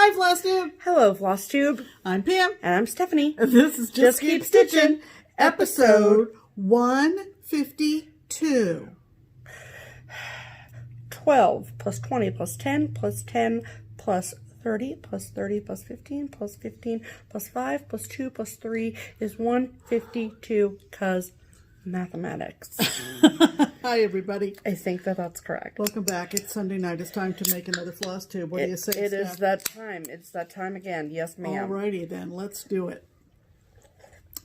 Hi, FlossTube. Hello, FlossTube. I'm Pam. And I'm Stephanie. And this is Just Keep Stitching, episode 152. 12 plus 20 plus 10 plus 10 plus 30 plus 30 plus 15 plus 15 plus 5 plus 2 plus 3 is 152 because mathematics. Hi, everybody. I think that's correct. Welcome back. It's Sunday night. It's time to make another FlossTube. What do you say, It Steph? is that time. It's that time again. Yes, ma'am. Alrighty then. Let's do it.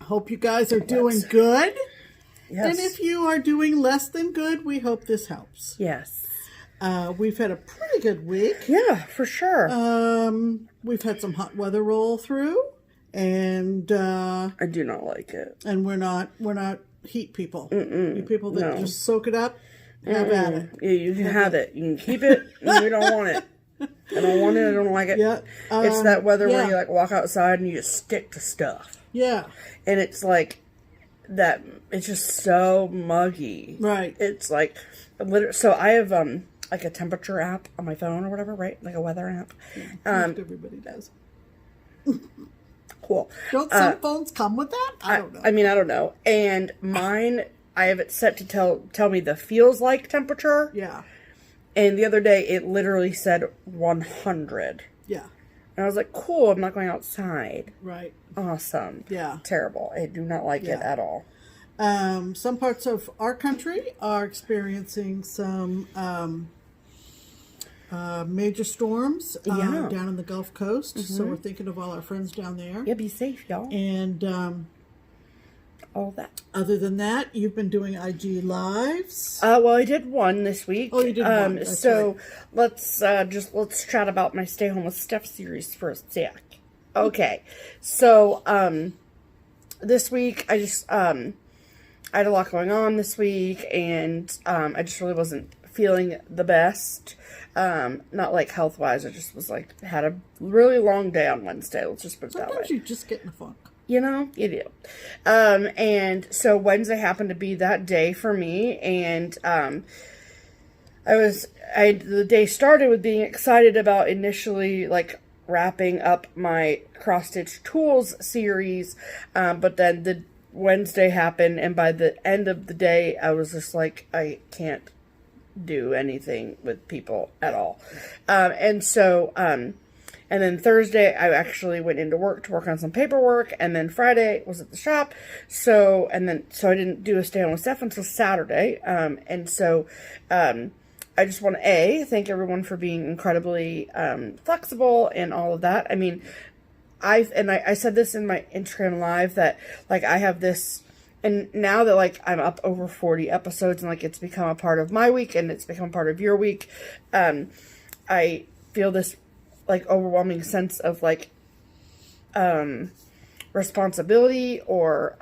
Hope you guys are doing good. Yes. And if you are doing less than good, we hope this helps. Yes. We've had a pretty good week. Yeah, for sure. We've had some hot weather roll through, and I do not like it. And we're not heat people. You people that just soak it up, have at it. Yeah, you can have it. You can keep it. And we don't want it. I don't want it. I don't like it. Yeah. It's that weather where you like walk outside and you just stick to stuff. Yeah. And it's like that. It's just so muggy. Right. It's like literally. So I have like a temperature app on my phone or whatever, right? Like a weather app. Yeah, most everybody does. Cool. Don't some phones come with that? I don't know. I mean, I don't know. And mine, I have it set to tell me the feels like temperature. Yeah. And the other day, it literally said 100. Yeah. And I was like, cool, I'm not going outside. Right. Awesome. Yeah. Terrible. I do not like it at all. Some parts of our country are experiencing some major storms down in the Gulf Coast. So we're thinking of all our friends down there. Yeah, be safe, y'all. And all that. Other than that, you've been doing IG Lives. Well, I did one this week. Oh, you did one. That's so right. let's chat about my Stay Home with Steph series for a sec. Okay. So this week I just I had a lot going on this week, and I just really wasn't feeling the best. Not like health wise. I just was like had a really long day on Wednesday. Let's just put it that way. Sometimes you just get in a funk. You know, you do. And so Wednesday happened to be that day for me, and the day started with being excited about initially like wrapping up my cross stitch tools series, but then the Wednesday happened, and by the end of the day I was just like, I can't do anything with people at all. And then Thursday, I actually went into work to work on some paperwork. And then Friday was at the shop. So I didn't do a Stay Home with Steph until Saturday. I just want to, thank everyone for being incredibly flexible and all of that. I mean, I said this in my Instagram live that, like, I have this, and now that, like, I'm up over 40 episodes and, like, it's become a part of my week and it's become part of your week, I feel this like overwhelming sense of like responsibility or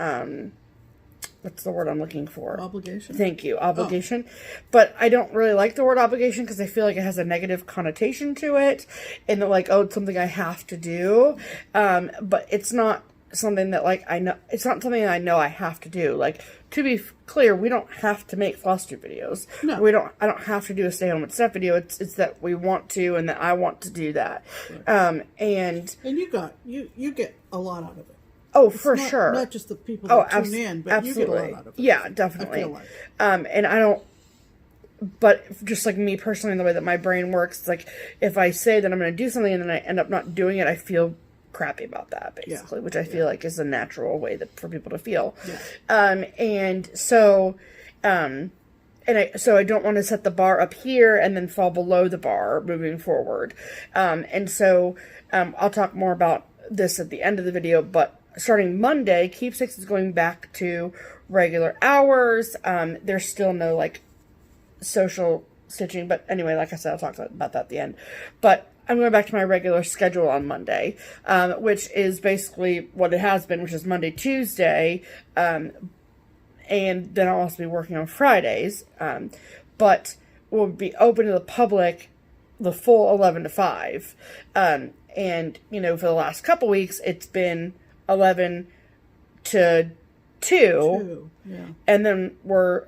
what's the word I'm looking for? Obligation. Thank you. Obligation. But I don't really like the word obligation because I feel like it has a negative connotation to it, and that like, oh, it's something I have to do. But it's not something that like I know, it's not something that I know I have to do. Like, to be clear, we don't have to make FlossTube videos. No. I don't have to do a Stay Home with Steph video. It's that we want to, and that I want to do that. Right. And you get a lot out of it. Oh, it's for sure. Not just the people that tune in, but absolutely. you get a lot out of it. Yeah, definitely. I feel like. And I don't, but just like me personally, the way that my brain works, it's like if I say that I'm going to do something and then I end up not doing it, I feel crappy about that, basically, which I feel like is a natural way for people to feel. Yeah. So I don't want to set the bar up here and then fall below the bar moving forward. I'll talk more about this at the end of the video, but starting Monday, Keepsakes is going back to regular hours. There's still no like social stitching, but anyway, like I said, I'll talk about that at the end. But I'm going back to my regular schedule on Monday, which is basically what it has been, which is Monday, Tuesday, and then I'll also be working on Fridays, but we'll be open to the public the full 11 to 5, and, you know, for the last couple weeks, it's been 11 to 2, yeah. And then we're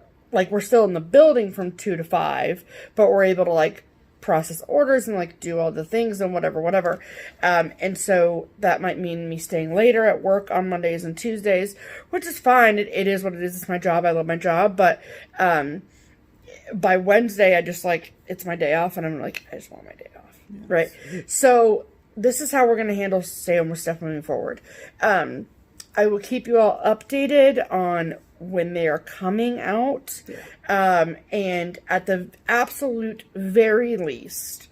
still in the building from 2 to 5, but we're able to, like, process orders and like do all the things and whatever. And so that might mean me staying later at work on Mondays and Tuesdays, which is fine. It is what it is. It's my job. I love my job. But by Wednesday, I just like, it's my day off, and I'm like, I just want my day off. Yes. Right. So this is how we're going to handle Stay Home with Steph moving forward. I will keep you all updated on when they are coming out. Yeah. And at the absolute very least,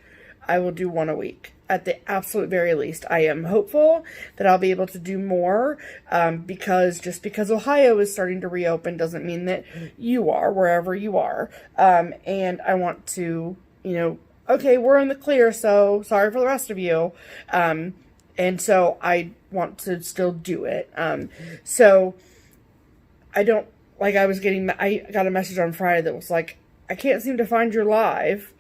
I will do one a week. At the absolute very least, I am hopeful that I'll be able to do more, because just because Ohio is starting to reopen doesn't mean that you are, wherever you are. And I want to, okay, we're in the clear, so sorry for the rest of you. And so I want to still do it. So I don't, like I got a message on Friday that was like, I can't seem to find your live.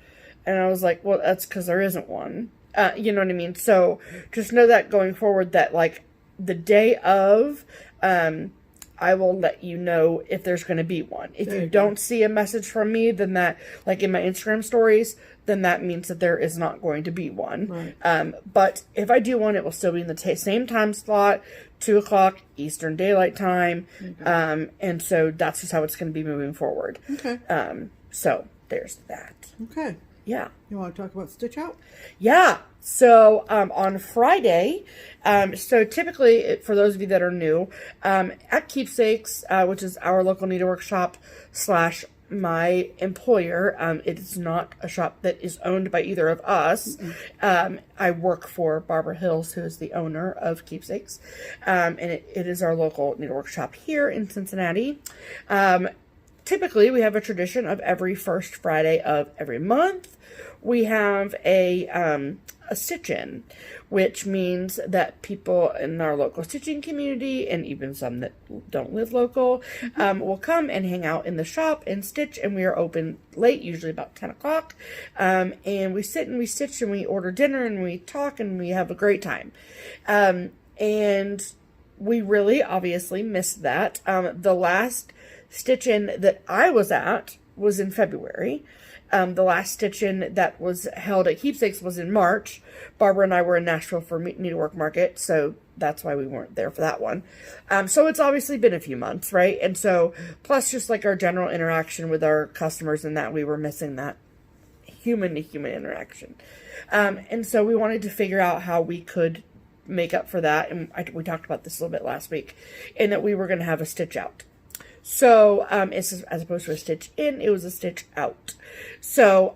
And I was like, well, that's because there isn't one. You know what I mean? So just know that going forward, that like the day of, I will let you know if there's going to be one. If you don't see a message from me, then that, like in my Instagram stories, then that means that there is not going to be one. Right. But if I do one, it will still be in the same time slot, 2 o'clock Eastern Daylight Time. Okay. And so that's just how it's going to be moving forward. Okay. So there's that. Okay. Yeah. You want to talk about Stitch Out? Yeah. So on Friday, so typically, for those of you that are new, at Keepsakes, which is our local needlework shop / my employer, it is not a shop that is owned by either of us. I work for Barbara Hills, who is the owner of Keepsakes, and it is our local needlework shop here in Cincinnati. Typically, we have a tradition of every first Friday of every month, we have a stitch-in, which means that people in our local stitching community, and even some that don't live local, will come and hang out in the shop and stitch, and we are open late, usually about 10 o'clock, and we sit and we stitch and we order dinner and we talk and we have a great time. And we really obviously missed that. The last stitch-in that I was at was in February. The last stitch-in that was held at Keepsakes was in March. Barbara and I were in Nashville for Needlework Market, so that's why we weren't there for that one. So it's obviously been a few months, right? And so, plus just like our general interaction with our customers and that, we were missing that human-to-human interaction. And so we wanted to figure out how we could make up for that, and we talked about this a little bit last week, and that we were going to have a stitch out. So, it's, as opposed to a stitch in, it was a stitch out. So,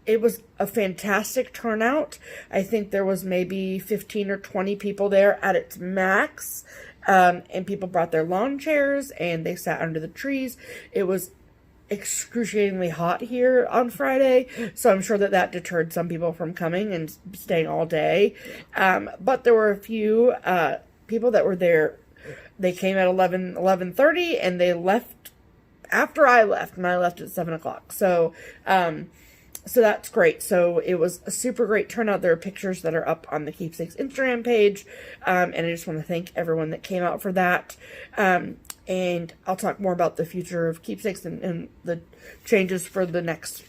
it was a fantastic turnout. I think there was maybe 15 or 20 people there at its max. And people brought their lawn chairs and they sat under the trees. It was excruciatingly hot here on Friday, so I'm sure that that deterred some people from coming and staying all day. But there were a few people that were there. They came at 11:30 and they left after I left, and I left at 7 o'clock. So, so that's great. So it was a super great turnout. There are pictures that are up on the Keepsakes Instagram page. And I just want to thank everyone that came out for that. And I'll talk more about the future of Keepsakes and the changes for the next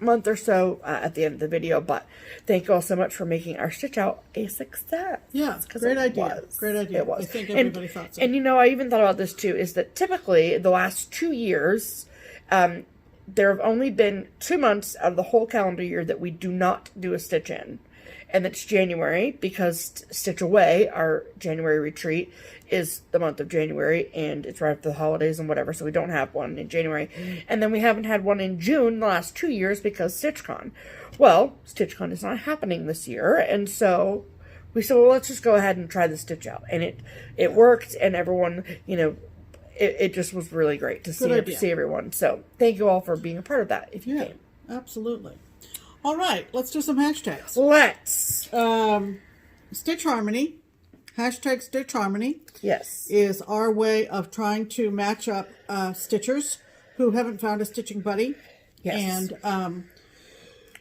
month or so at the end of the video. But thank you all so much for making our stitch out a success. Yeah, great idea. Great idea. It was. I think everybody thought so. And you know, I even thought about this too, is that typically the last 2 years, there have only been 2 months out of the whole calendar year that we do not do a stitch in. And that's January, because Stitch Away, our January retreat, is the month of January, and it's right after the holidays and whatever, so we don't have one in January. And then we haven't had one in June the last 2 years because StitchCon. Well, StitchCon is not happening this year, and so we said, well, let's just go ahead and try the stitch out. And it worked, and everyone, you know, it just was really great to see everyone. So thank you all for being a part of that, if you came. Absolutely. All right, let's do some hashtags. Let's. Stitch Harmony, hashtag Stitch Harmony. Yes. Is our way of trying to match up stitchers who haven't found a stitching buddy. Yes. And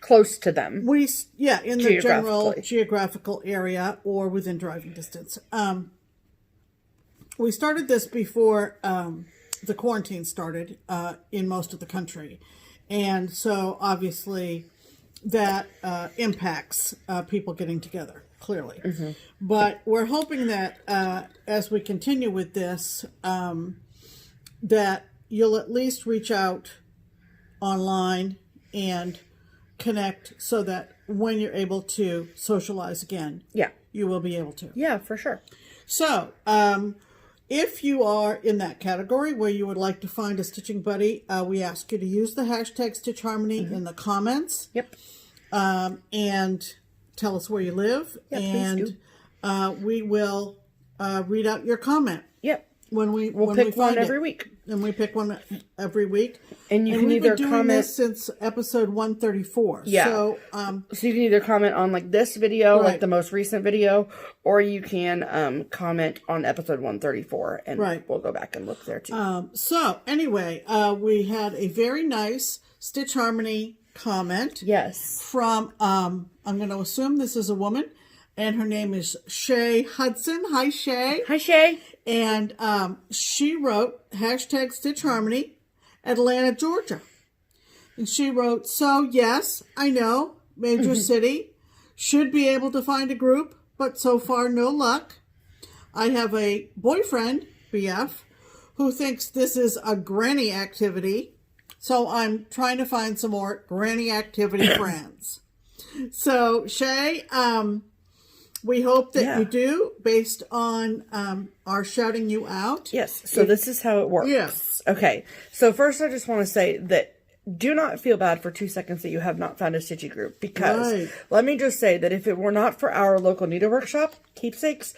close to them. In the general geographical area or within driving distance. We started this before the quarantine started in most of the country. And so obviously that impacts people getting together, clearly. But we're hoping that as we continue with this, that you'll at least reach out online and connect so that when you're able to socialize again, you will be able to. Yeah, for sure. So, if you are in that category where you would like to find a stitching buddy, we ask you to use the hashtag Stitch Harmony in the comments. Yep. And tell us where you live. Yep, and we will read out your comment. Yep. We'll pick one every week. And we pick one every week. And you can either comment... We've been doing this since episode 134. Yeah. So you can either comment on like this video, like the most recent video, or you can comment on episode 134, and we'll go back and look there too. So anyway, we had a very nice Stitch Harmony comment. Yes. From, I'm going to assume this is a woman, and her name is Shay Hudson. Hi, Shay. Hi, Shay. And she wrote, hashtag Stitch Harmony, Atlanta, Georgia. And she wrote, so yes, I know, major city, should be able to find a group, but so far no luck. I have a boyfriend, BF, who thinks this is a granny activity. So I'm trying to find some more granny activity friends. So Shay, we hope that you do, based on our shouting you out. Yes. So this is how it works. Yes. Okay. So first, I just want to say that do not feel bad for 2 seconds that you have not found a stitchy group, because let me just say that if it were not for our local needlework shop, Keepsakes,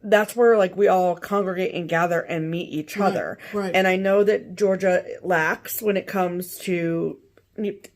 that's where like we all congregate and gather and meet each other. Right. And I know that Georgia lacks when it comes to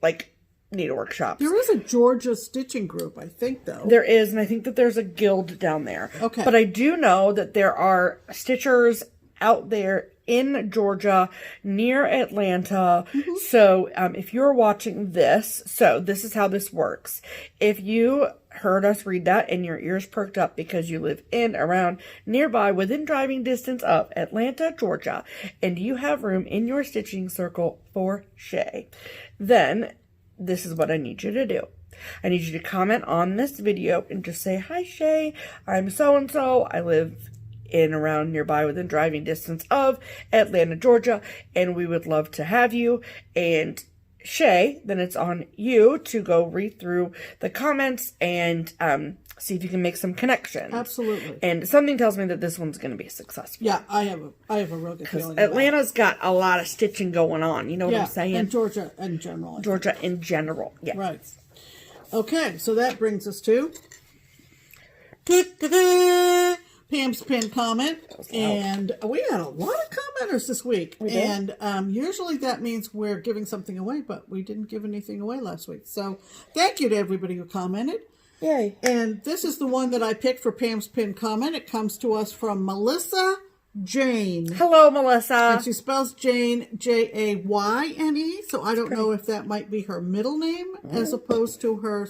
like needlework shops. There is a Georgia stitching group, I think, though. There is, and I think that there's a guild down there. Okay. But I do know that there are stitchers out there in Georgia, near Atlanta. So if you're watching this, so this is how this works. If you heard us read that and your ears perked up because you live in, around, nearby, within driving distance of Atlanta, Georgia, and you have room in your stitching circle for Shay, then this is what I need you to do. I need you to comment on this video and just say, hi, Shay, I'm so-and-so. I live in, around, nearby, within driving distance of Atlanta, Georgia, and we would love to have you. And Shay, then it's on you to go read through the comments and see if you can make some connections. Absolutely. And something tells me that this one's going to be successful. Yeah, I have a real good feeling. Atlanta's got a lot of stitching going on. You know what I'm saying? And Georgia in general. Georgia in general. Yeah. Right. Okay, so that brings us to Pam's pinned comment. And we had a lot of commenters this week. And usually that means we're giving something away, but we didn't give anything away last week. So thank you to everybody who commented. Yay. And this is the one that I picked for Pam's pinned comment. It comes to us from Melissa Jane. Hello, Melissa. And she spells Jane Jayne, so I don't know if that might be her middle name as opposed to her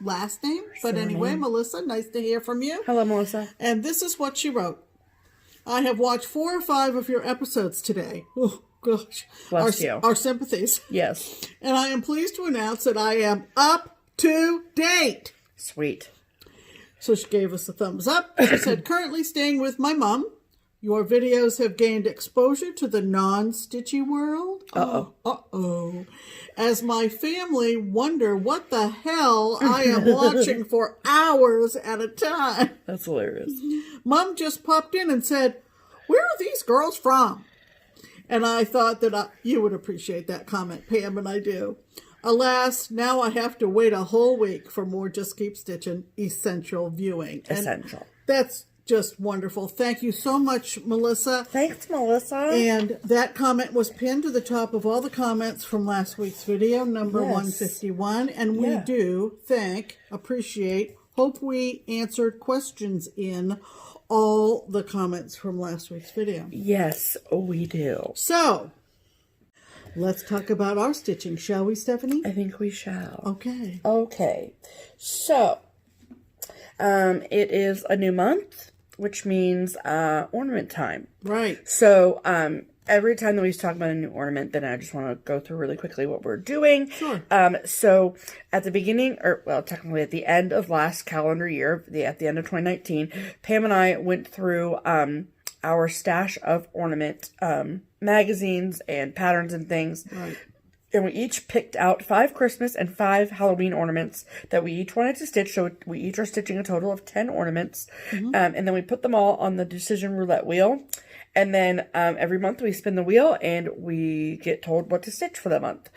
last name. But anyway, Melissa, nice to hear from you. Hello, Melissa. And this is what she wrote. I have watched 4 or 5 of your episodes today. Oh, gosh. Bless you. Our sympathies. Yes. And I am pleased to announce that I am up to date. Sweet. So she gave us a thumbs up. She said, currently staying with my mom. Your videos have gained exposure to the non-stitchy world. Uh-oh. As my family wonder what the hell I am watching for hours at a time. That's hilarious. Mom just popped in and said, where are these girls from? And I thought that you would appreciate that comment, Pam, and I do. Alas, now I have to wait a whole week for more Just Keep Stitchin' essential viewing. Essential. And that's just wonderful. Thank you so much, Melissa. Thanks, Melissa. And that comment was pinned to the top of all the comments from last week's video, number 151. And we do appreciate, hope we answered questions in all the comments from last week's video. Yes, we do. So, let's talk about our stitching, shall we, Stephanie? I think we shall. Okay. Okay. So, it is a new month, which means ornament time. Right. So, every time that we talk about a new ornament, then I just want to go through really quickly what we're doing. Sure. So at the beginning, or well, technically at the end of last calendar year, at the end of 2019, Pam and I went through our stash of ornament magazines and patterns and things. Right. And we each picked out 5 Christmas and 5 Halloween ornaments that we each wanted to stitch. So we each are stitching a total of 10 ornaments. And then we put them all on the decision roulette wheel. And then every month we spin the wheel and we get told what to stitch for the month.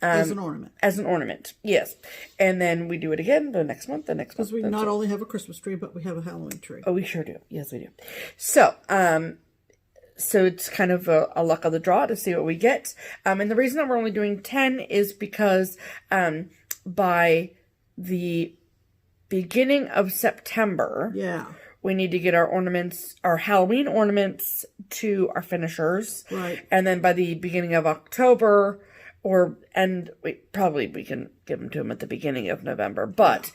As an ornament. As an ornament, yes. And then we do it again the next month, Because we not only have a Christmas tree, but we have a Halloween tree. Oh, we sure do. Yes, we do. So, so it's kind of a luck of the draw to see what we get. And the reason that we're only doing 10 is because by the beginning of September, we need to get our ornaments, our Halloween ornaments, to our finishers. Right. And then by the beginning of October, we can give them to them at the beginning of November, but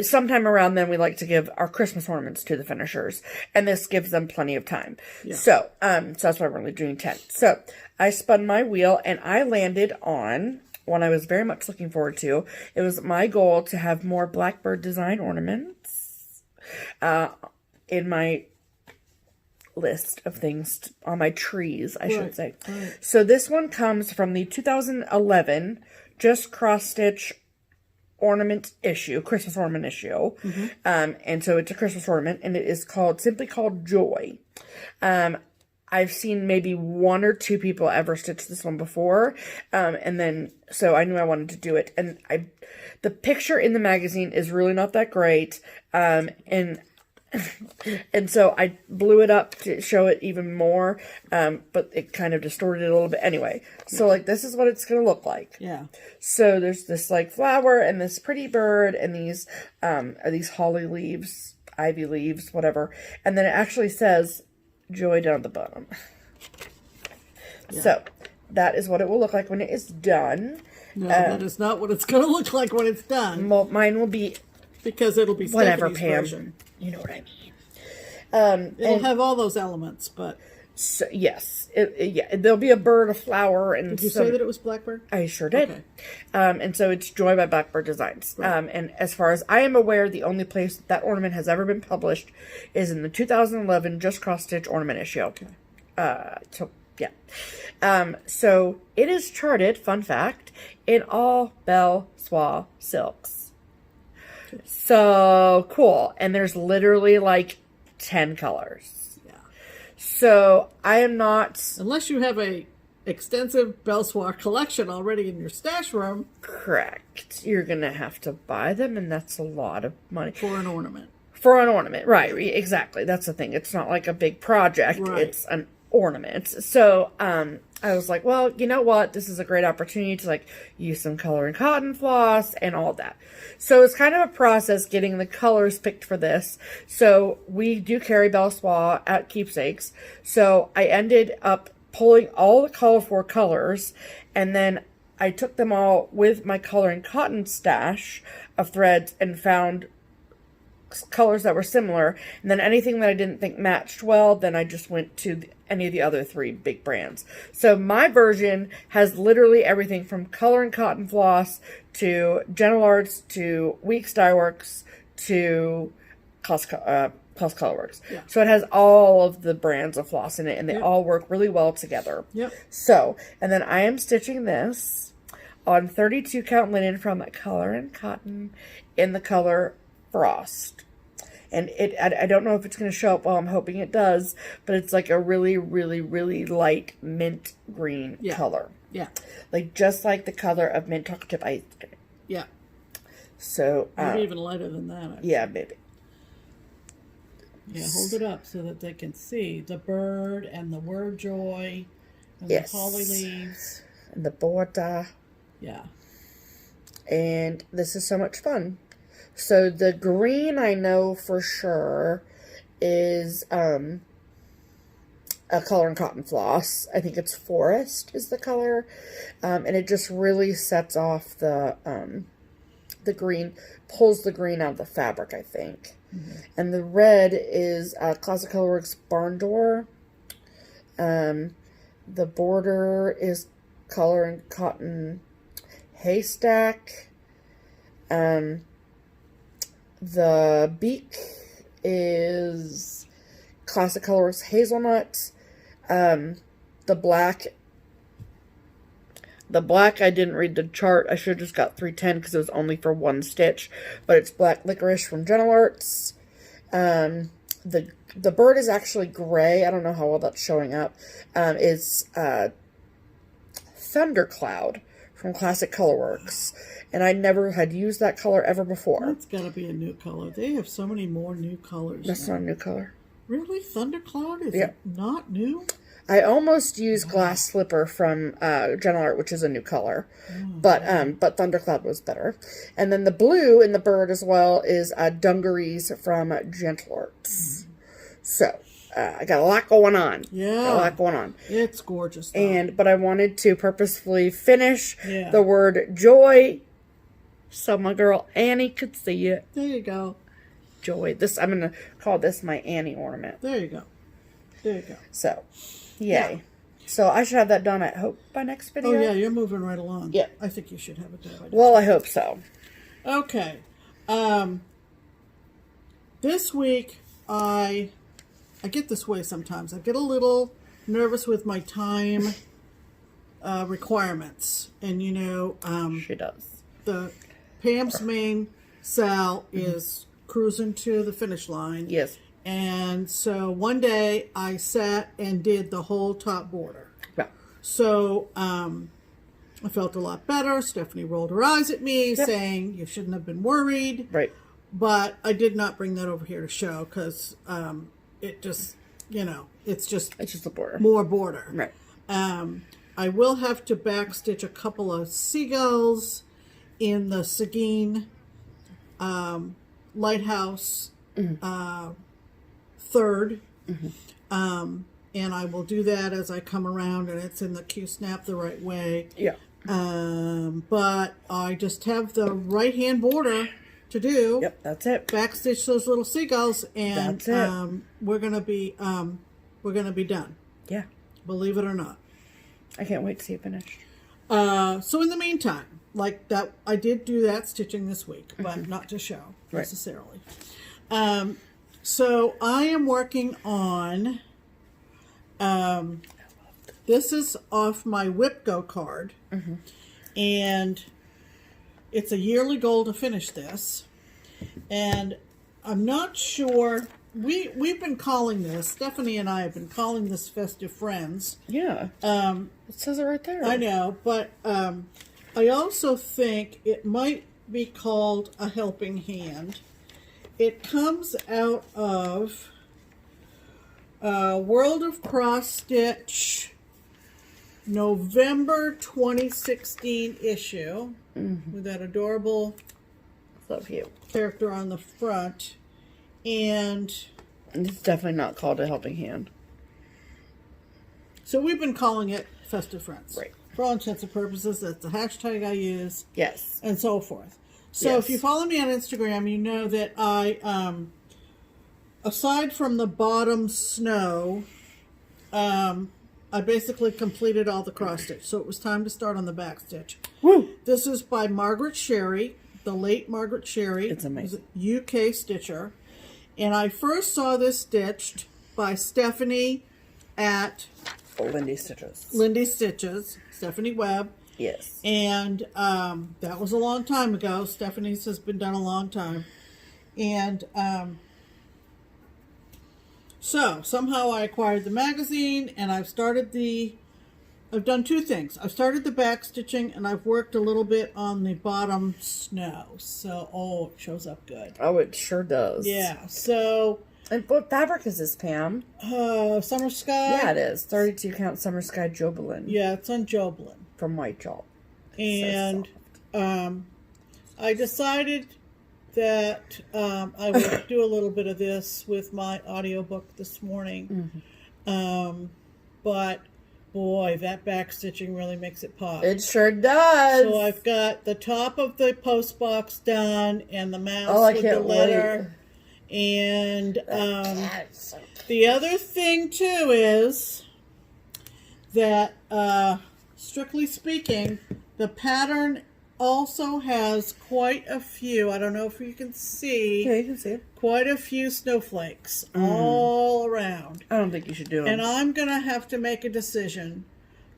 sometime around then we like to give our Christmas ornaments to the finishers, and this gives them plenty of time. So that's why we're only doing 10. So I spun my wheel and I landed on one I was very much looking forward to. It was my goal to have more blackbird design ornaments in my list of things on my trees, I should say. Right. So this one comes from the 2011 Just Cross Stitch ornament issue, Christmas ornament issue. And so it's a Christmas ornament, and it is simply called Joy. I've seen maybe 1 or 2 people ever stitch this one before. And then, so I knew I wanted to do it. And the picture in the magazine is really not that great. And so I blew it up to show it even more, but it kind of distorted it a little bit anyway. So like, this is what it's going to look like. Yeah. So there's this like flower and this pretty bird and these holly leaves, ivy leaves, whatever. And then it actually says Joy down at the bottom. So that is what it will look like when it is done. No, that is not what it's going to look like when it's done. Well, mine will be, because it'll be whatever, Stephanie's Pam. version. You know what I mean. It'll have all those elements, but... So, yes. There'll be a bird, a flower, and Did you say that it was Blackbird? I sure did. Okay. And so it's Joy by Blackbird Designs. Right. And as far as I am aware, the only place that ornament has ever been published is in the 2011 Just Cross Stitch ornament issue. Okay. So, yeah. So it is charted, fun fact, in all Belle Soie silks. So cool. And there's literally like 10 colors. Yeah. So I am not... Unless you have a extensive Belle Soie collection already in your stash room. Correct. You're going to have to buy them, and that's a lot of money. For an ornament. For an ornament, right. Exactly. That's the thing. It's not like a big project. Right. It's an ornament. So, I was like, well, you know what? This is a great opportunity to like use some color and cotton floss and all that. So it's kind of a process getting the colors picked for this. So we do carry Belle Soie at Keepsakes. So I ended up pulling all the colorful colors, and then I took them all with my color and cotton stash of threads and found colors that were similar, and then anything that I didn't think matched well, then I just went to any of the other 3 big brands. So my version has literally everything from color and cotton floss to Genealogy to Weeks Dye Works to Plus Colorworks. Yeah. So it has all of the brands of floss in it, and they all work really well together. Yep. So, and then I am stitching this on 32 count linen from Color and Cotton in the color Frost. And I don't know if it's going to show up. Well, I'm hoping it does, but it's like a really, really, really light mint green color. Yeah. Like just like the color of mint chocolate chip ice cream. Yeah. So maybe even lighter than that. Actually. Yeah, maybe. Yeah, hold it up so that they can see the bird and the word joy and yes. the holly leaves. And the border. Yeah. And this is so much fun. So the green I know for sure is a color and cotton floss. I think it's Forest is the color. And it just really sets off the green, pulls the green out of the fabric, I think. Mm-hmm. And the red is Classic Colorworks Barn Door. The border is color and cotton haystack. The beak is Classic Colors hazelnut. The black, I didn't read the chart. I should have just got 310 because it was only for one stitch. But it's black licorice from Genealogy. The bird is actually gray. I don't know how well that's showing up. It's Thundercloud from Classic Colorworks. And I never had used that color ever before. That's got to be a new color. They have so many more new colors. That's not a new color. Really? Thundercloud is not new? I almost used Glass Slipper from Genealogy, which is a new color. But Thundercloud was better. And then the blue in the bird as well is Dungarees from Genealogy. So, I got a lot going on. Yeah. Got a lot going on. It's gorgeous, though. But I wanted to purposefully finish the word joy so my girl Annie could see it. There you go. Joy. I'm going to call this my Annie ornament. There you go. There you go. So, yay. Yeah. So, I should have that done, I hope, by next video. Oh, yeah, you're moving right along. Yeah. I think you should have it done by next Well, I hope so. Okay. This week, I get this way sometimes. I get a little nervous with my time requirements. And, you know... she does. The Pam's main SAL is cruising to the finish line. Yes. And so one day I sat and did the whole top border. Yeah. So I felt a lot better. Stephanie rolled her eyes at me saying, you shouldn't have been worried. Right. But I did not bring that over here to show because it just, you know, it's just a border. More border. Right. I will have to backstitch a couple of seagulls in the Seguin Lighthouse third. And I will do that as I come around and it's in the Q-snap the right way. Yeah. But I just have the right hand border to do. Yep, that's it. Backstitch those little seagulls and that's it. we're gonna be done. Yeah. Believe it or not. I can't wait to see it finished. So in the meantime, like that, I did do that stitching this week, but not to show necessarily. So I am working on, this is off my WIPGO card, and it's a yearly goal to finish this, and I'm not sure, we've been calling this, Stephanie and I have been calling this Festive Friends. Yeah. It says it right there. I know, but I also think it might be called a helping hand. It comes out of World of Cross Stitch November 2016 issue with that adorable character on the front. And it's definitely not called a helping hand. So we've been calling it Festive Friends. Right. For all intents and purposes, that's the hashtag I use. Yes. And so forth. So if you follow me on Instagram, you know that I, aside from the bottom snow, I basically completed all the cross stitch. So it was time to start on the back stitch. Woo! This is by Margaret Sherry, the late Margaret Sherry. It's amazing. UK stitcher. And I first saw this stitched by Stephanie at Lindy Stitches. Lindy Stitches, Stephanie Webb. Yes. And that was a long time ago. Stephanie's has been done a long time. And so somehow I acquired the magazine and I've done two things. I've started the back stitching and I've worked a little bit on the bottom snow. So, it shows up good. Oh, it sure does. Yeah. So. And what fabric is this, Pam? Summer Sky. Yeah, it is. 32 count Summer Sky Jobelin. Yeah, it's on Jobelin. From White Job. And I decided that I would do a little bit of this with my audiobook this morning. But boy, that back stitching really makes it pop. It sure does. So I've got the top of the post box done and the mouse with the letter. Wait. And the other thing too is that, strictly speaking, the pattern also has quite a few, I don't know if you can see. Yeah, you can see it. Quite a few snowflakes all around. I don't think you should do them. And I'm going to have to make a decision,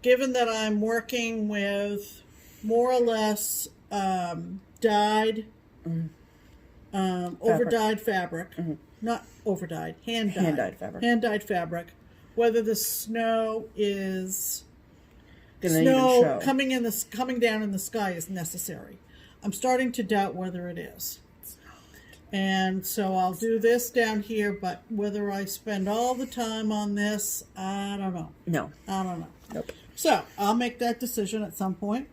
given that I'm working with more or less dyed, over-dyed fabric. Not over-dyed, hand-dyed. Hand-dyed fabric. Hand-dyed fabric. Whether the snow is... Gonna even show. coming down in the sky is necessary. I'm starting to doubt whether it is. And so I'll do this down here, but whether I spend all the time on this, I don't know. No. I don't know. Nope. So I'll make that decision at some point.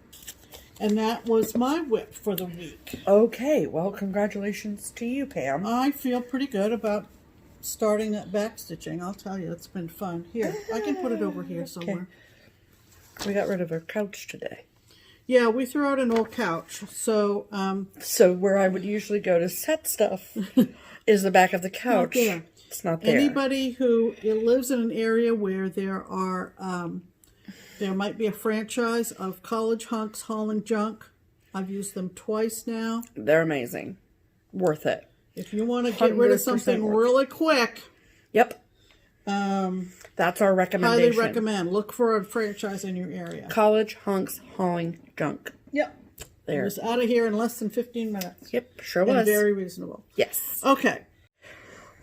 And that was my whip for the week. Okay, well, congratulations to you, Pam. I feel pretty good about starting that back stitching. I'll tell you, it's been fun. Here, I can put it over here somewhere. We got rid of our couch today. Yeah, we threw out an old couch. So, So where I would usually go to set stuff is the back of the couch. Not there. It's not there. Anybody who lives in an area where there are, there might be a franchise of college hunks hauling junk. I've used them twice now. They're amazing. Worth it. If you want to get rid of something really quick. Yep. That's our recommendation. Highly recommend. Look for a franchise in your area. College hunks hauling junk. Yep. There. It was out of here in less than 15 minutes. Yep, sure was. And very reasonable. Yes. Okay.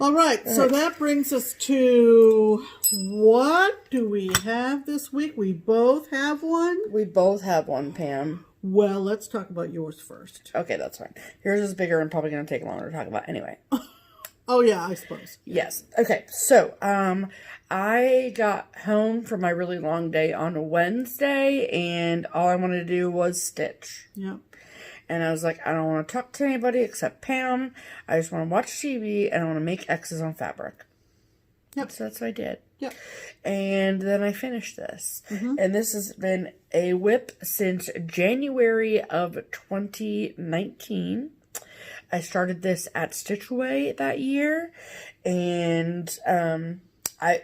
All right. So that brings us to, what do we have this week? We both have one? We both have one, Pam. Well, let's talk about yours first. Okay, that's fine. Yours is bigger and probably going to take longer to talk about anyway. Oh, yeah, I suppose. Yes. Okay, so I got home from my really long day on a Wednesday, and all I wanted to do was stitch. Yeah. And I was like, I don't want to talk to anybody except Pam. I just want to watch TV, and I want to make X's on fabric. Yep. So that's what I did. Yep. And then I finished this. And this has been a whip since January of 2019. I started this at Stitch Away that year, and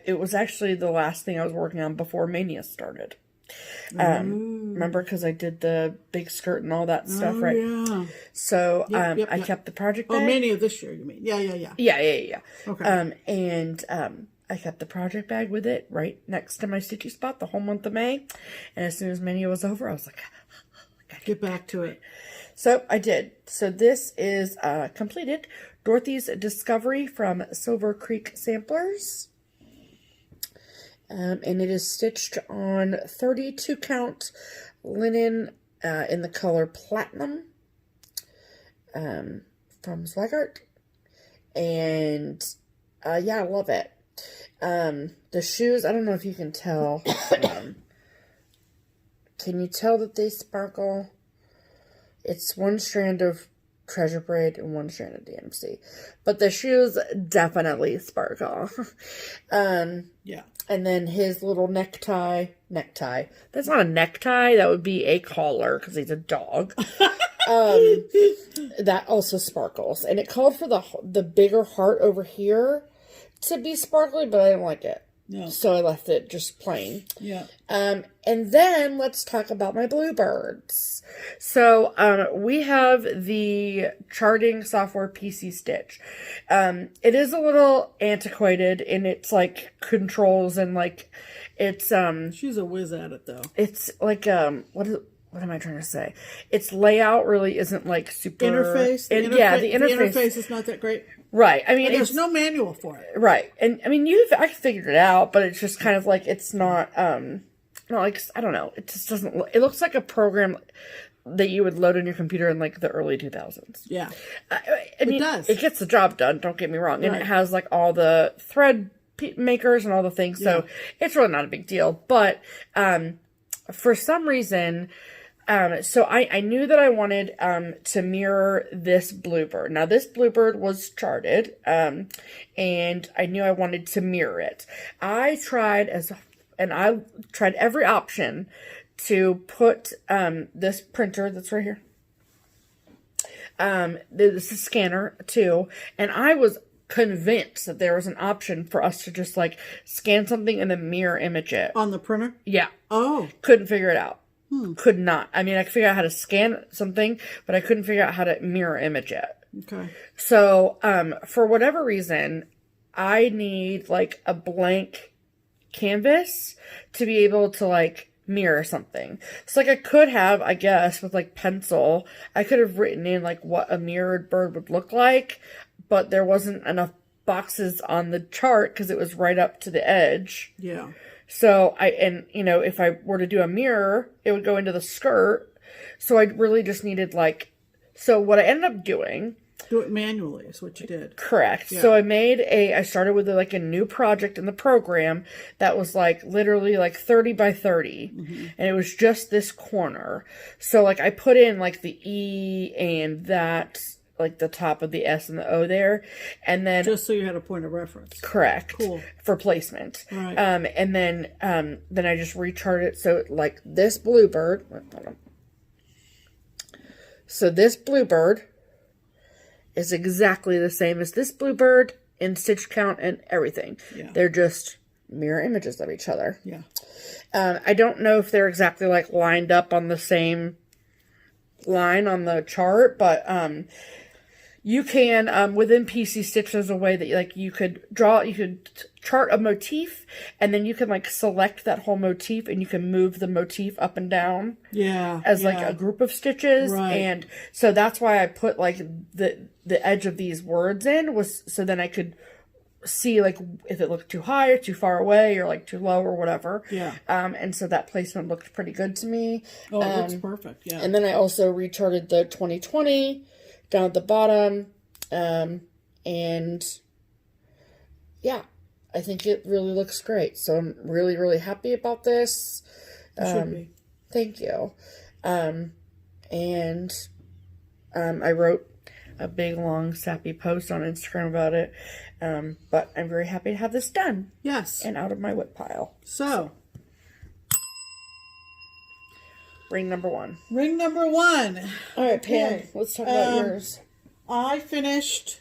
it was actually the last thing I was working on before Mania started. Remember, because I did the big skirt and all that stuff, right? Yeah. So I kept the project bag. Oh, Mania this year, you mean? Yeah. Yeah. Okay. And I kept the project bag with it right next to my stitchy spot the whole month of May. And as soon as Mania was over, I was like, get back to it. So I did. So this is completed. Dorothy's Discovery from Silver Creek Samplers. And it is stitched on 32 count linen in the color Platinum from Swaggart. And yeah, I love it. The shoes, I don't know if you can tell. Can you tell that they sparkle? It's one strand of Treasure Braid and one strand of DMC. But the shoes definitely sparkle. Yeah. And then his little necktie. That's not a necktie. That would be a collar because he's a dog. That also sparkles. And it called for the bigger heart over here to be sparkly, but I didn't like it. No. So I left it just plain. Yeah. And then let's talk about my bluebirds. So we have the charting software PC Stitch. It is a little antiquated in its like controls and like it's She's a whiz at it though. It's like what am I trying to say? Its layout really isn't like super interface. The interface is not that great. Right. I mean, there's no manual for it. Right. And I mean, I figured it out, but it's just kind of like, it's not like, I don't know. It just doesn't look, it looks like a program that you would load on your computer in like the early 2000s. Yeah. I mean, it does. It gets the job done. Don't get me wrong. Right. And it has like all the thread makers and all the things. Yeah. So it's really not a big deal. But, for some reason, so I knew that I wanted to mirror this bluebird. Now this bluebird was charted, and I knew I wanted to mirror it. I tried every option to put this printer that's right here. This is scanner too, and I was convinced that there was an option for us to just like scan something and then mirror image it. On the printer? Yeah. Oh. Couldn't figure it out. Could not. I mean, I could figure out how to scan something, but I couldn't figure out how to mirror image it. Okay. So, for whatever reason, I need like a blank canvas to be able to like mirror something. So like I could have, I guess, with like pencil, I could have written in like what a mirrored bird would look like, but there wasn't enough boxes on the chart because it was right up to the edge. Yeah. So if I were to do a mirror, it would go into the skirt. So I really just needed like, so what I ended up doing. Do it manually is what you did. Correct. Yeah. So I started with like a new project in the program that was like literally like 30 by 30. And it was just this corner. So like I put in like the E and that, like the top of the S and the O there, and then just so you had a point of reference. Correct. Cool. For placement. Right. And then I just recharted it so like this bluebird. Hold on. So this bluebird is exactly the same as this bluebird in stitch count and everything. Yeah. They're just mirror images of each other. Yeah. I don't know if they're exactly like lined up on the same line on the chart, but you can within PC Stitch there's a way that you could chart a motif, and then you can like select that whole motif and you can move the motif up and down as like a group of stitches. Right. And so that's why I put like the edge of these words in, was so then I could see like if it looked too high or too far away or like too low or whatever. Yeah. And so that placement looked pretty good to me. Oh, it looks perfect. Yeah. And then I also recharted the 2020 down at the bottom. And yeah, I think it really looks great. So I'm really, really happy about this. Should be. Thank you. I wrote a big, long, sappy post on Instagram about it. But I'm very happy to have this done. Yes. And out of my whip pile. So. Ring number one. Ring number one. All right, Pam. Okay. Let's talk about yours. I finished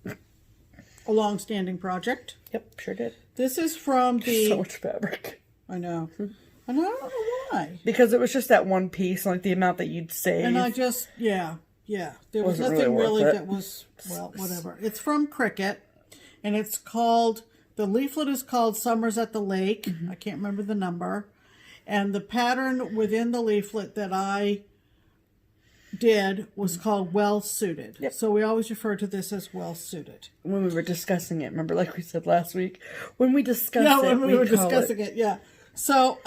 a long-standing project. Yep, sure did. This is from the... So much fabric. I know. And I don't know why. Because it was just that one piece, like the amount that you'd save. And I just, yeah. There was Wasn't nothing really really worth it. that was, well, whatever. It's from Crocette, and it's called, the leaflet is called Summers at the Lake. I can't remember the number. And the pattern within the leaflet that I did was called Well Suited. Yep. So we always refer to this as Well Suited. When we were discussing it, remember, like we said last week, when we discussed when we were discussing it, yeah. So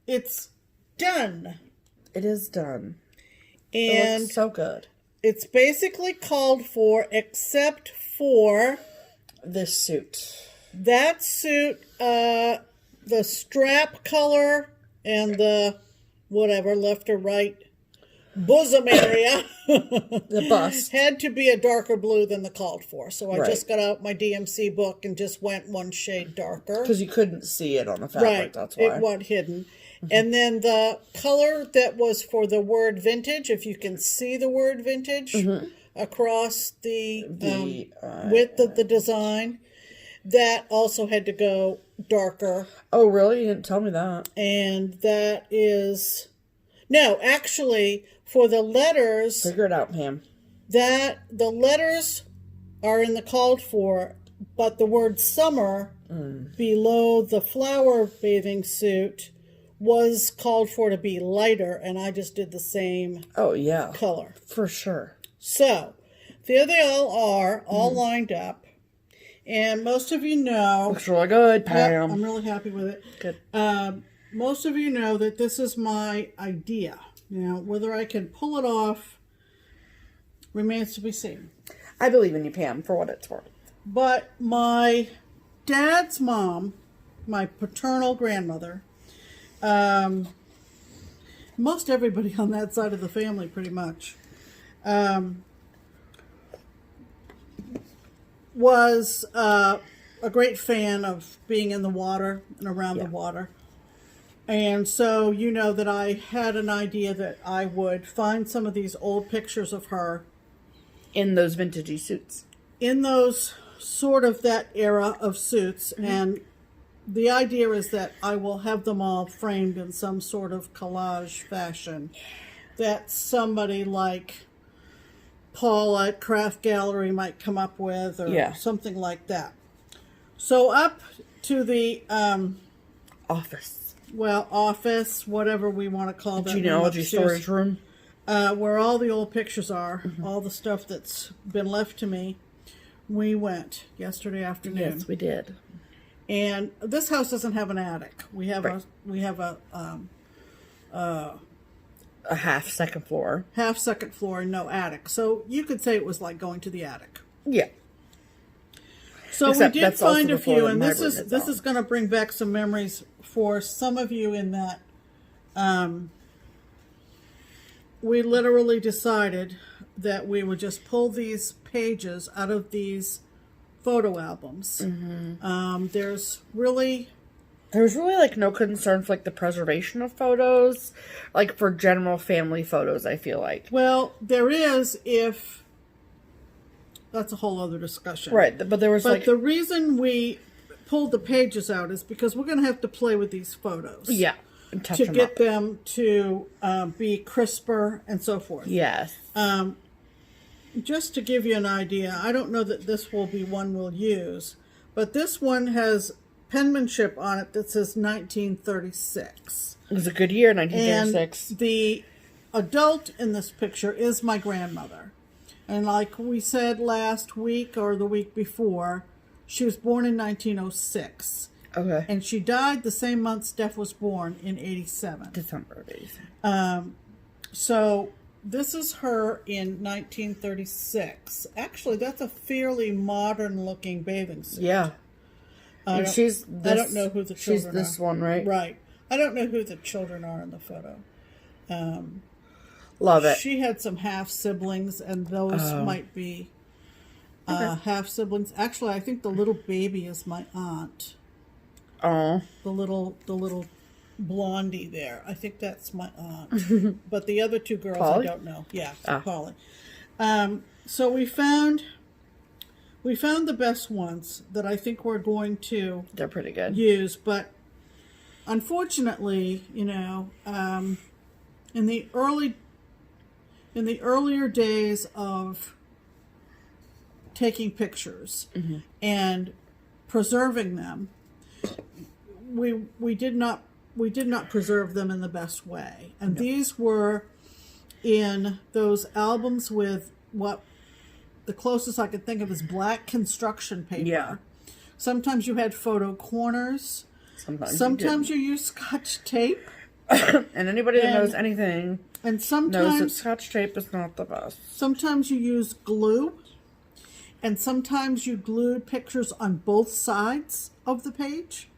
it's done. It is done. And it looks so good. It's basically called for, except for this suit. That suit, the strap color and the whatever, left or right bosom area the bust had to be a darker blue than the called for. So I right. just got out my DMC book and just went one shade darker. Because you couldn't see it on the fabric, right. That's why. It wasn't hidden. And then the color that was for the word vintage, if you can see the word vintage across the width of the design, that also had to go darker. Oh, really? You didn't tell me that. And that is... No, actually, for the letters... Figure it out, Pam. That the letters are in the called for, but the word summer below the flower bathing suit was called for to be lighter, and I just did the same color. For sure. So, there they all are, all lined up. And most of you know... Looks really good, Pam. Yep, I'm really happy with it. Good. Most of you know that this is my idea. Now, whether I can pull it off remains to be seen. I believe in you, Pam, for what it's worth. But my dad's mom, my paternal grandmother, most everybody on that side of the family pretty much, was a great fan of being in the water and around the water. And so you know that I had an idea that I would find some of these old pictures of her in those vintagey suits. In those sort of that era of suits, and the idea is that I will have them all framed in some sort of collage fashion that somebody like Paul at Craft Gallery might come up with, or something like that. So up to the office. Well, office, whatever we want to call that. Genealogy storage room. Where all the old pictures are, all the stuff that's been left to me. We went yesterday afternoon. Yes, we did. And this house doesn't have an attic. We have a half second floor. Half second floor and no attic. So you could say it was like going to the attic. Yeah. So we did find a few, and this is going to bring back some memories for some of you in that we literally decided that we would just pull these pages out of these photo albums. There's really like no concern for like the preservation of photos, like for general family photos, I feel like. Well, there is if that's a whole other discussion. Right, but there was the reason we pulled the pages out is because we're going to have to play with these photos. Yeah. To get them to be crisper and so forth. Yes. Just to give you an idea, I don't know that this will be one we'll use, but this one has penmanship on it that says 1936. It was a good year, 1936. And the adult in this picture is my grandmother. And like we said last week or the week before, she was born in 1906. Okay. And she died the same month Steph was born in 87. December of 87. So this is her in 1936. Actually, that's a fairly modern looking bathing suit. Yeah. I don't know who the children are. She's this one, right? Right. I don't know who the children are in the photo. Love it. She had some half siblings, and those might be half siblings. Actually, I think the little baby is my aunt. Oh, the little blondie there. I think that's my aunt. But the other two girls, Polly? I don't know. Yeah, Polly. So we found the best ones that I think we're going to. They're pretty good. Use, but unfortunately, in the earlier days of taking pictures and preserving them, we did not preserve them in the best way. And these were in those albums with what the closest I could think of is black construction paper. Yeah. Sometimes you had photo corners. Sometimes you used Scotch tape. And anybody that knows anything knows that Scotch tape is not the best. Sometimes you used glue. And sometimes you glued pictures on both sides of the page.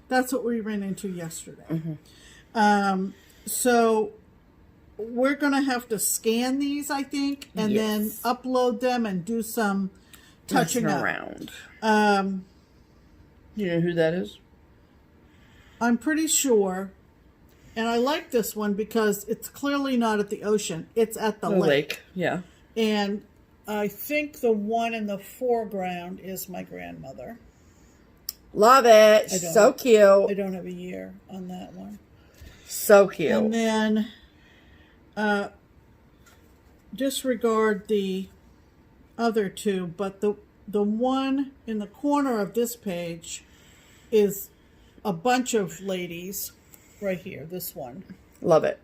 That's what we ran into yesterday. So we're going to have to scan these, I think, and then upload them and do some touching around. You know who that is? I'm pretty sure. And I like this one because it's clearly not at the ocean. It's at the lake. Yeah. And I think the one in the foreground is my grandmother. Love it. So cute. I don't have a year on that one. So cute. And then disregard the other two, but the one in the corner of this page is a bunch of ladies right here. This one. Love it.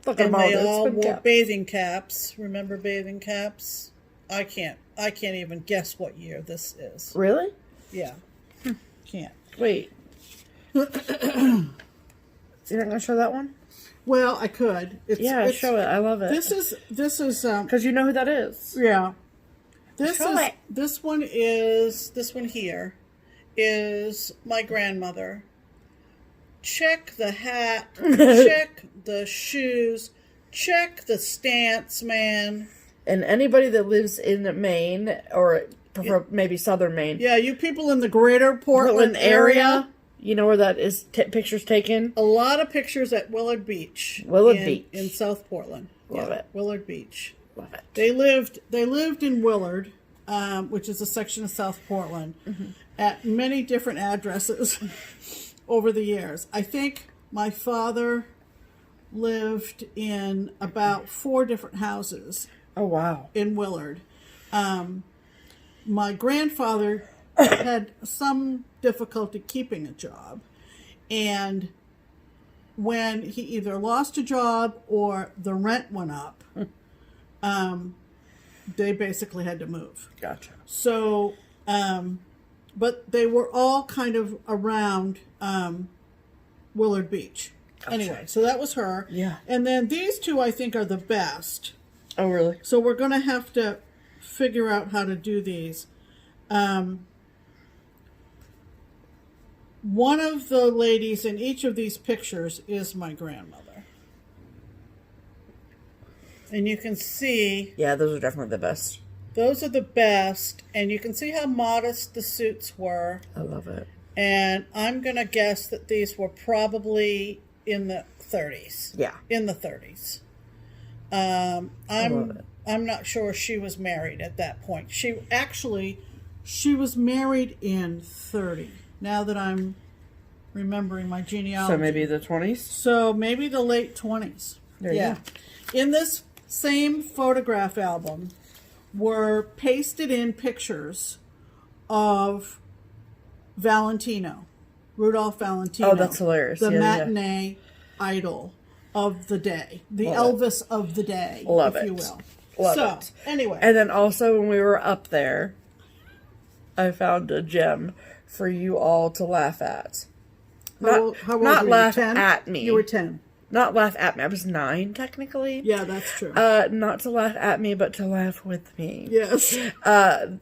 Look at them all. They all wore bathing caps. Remember bathing caps? I can't even guess what year this is. Really? Yeah. Can't. Wait. You're not going to show that one? Well, I could. Show it. I love it. This is because you know who that is. Yeah. This one here is my grandmother. Check the hat, check the shoes, check the stance, man. And anybody that lives in Maine, or maybe southern Maine. Yeah, you people in the greater Portland area. You know where that is pictures taken? A lot of pictures at Willard Beach. In South Portland. Love it. Willard Beach. Love it. They lived in Willard, which is a section of South Portland, at many different addresses over the years. I think my father lived in about 4 different houses. Oh, wow. In Willard. My grandfather had some difficulty keeping a job, and when he either lost a job or the rent went up, they basically had to move. Gotcha. So, but they were all kind of around Willard Beach. Gotcha. Anyway, so that was her. Yeah. And then these 2, I think, are the best. Oh, really? So we're going to have to figure out how to do these. One of the ladies in each of these pictures is my grandmother. And you can see... Yeah, those are definitely the best. Those are the best. And you can see how modest the suits were. I love it. And I'm going to guess that these were probably in the 30s. Yeah. In the 30s. I'm not sure she was married at that point. She was married in 30. Now that I'm remembering my genealogy. So maybe the 20s? So maybe the late 20s. There you go. In this same photograph album were pasted in pictures of Valentino, Rudolph Valentino. Oh, that's hilarious. The matinee idol of the day. The Love Elvis of the day, Love if it. you will. Love it. Anyway. And then also when we were up there, I found a gem for you all to laugh at. How old not were you? laugh 10? at me. You were 10. Not laugh at me. I was 9, technically. Yeah, that's true. Not to laugh at me, but to laugh with me. Yes.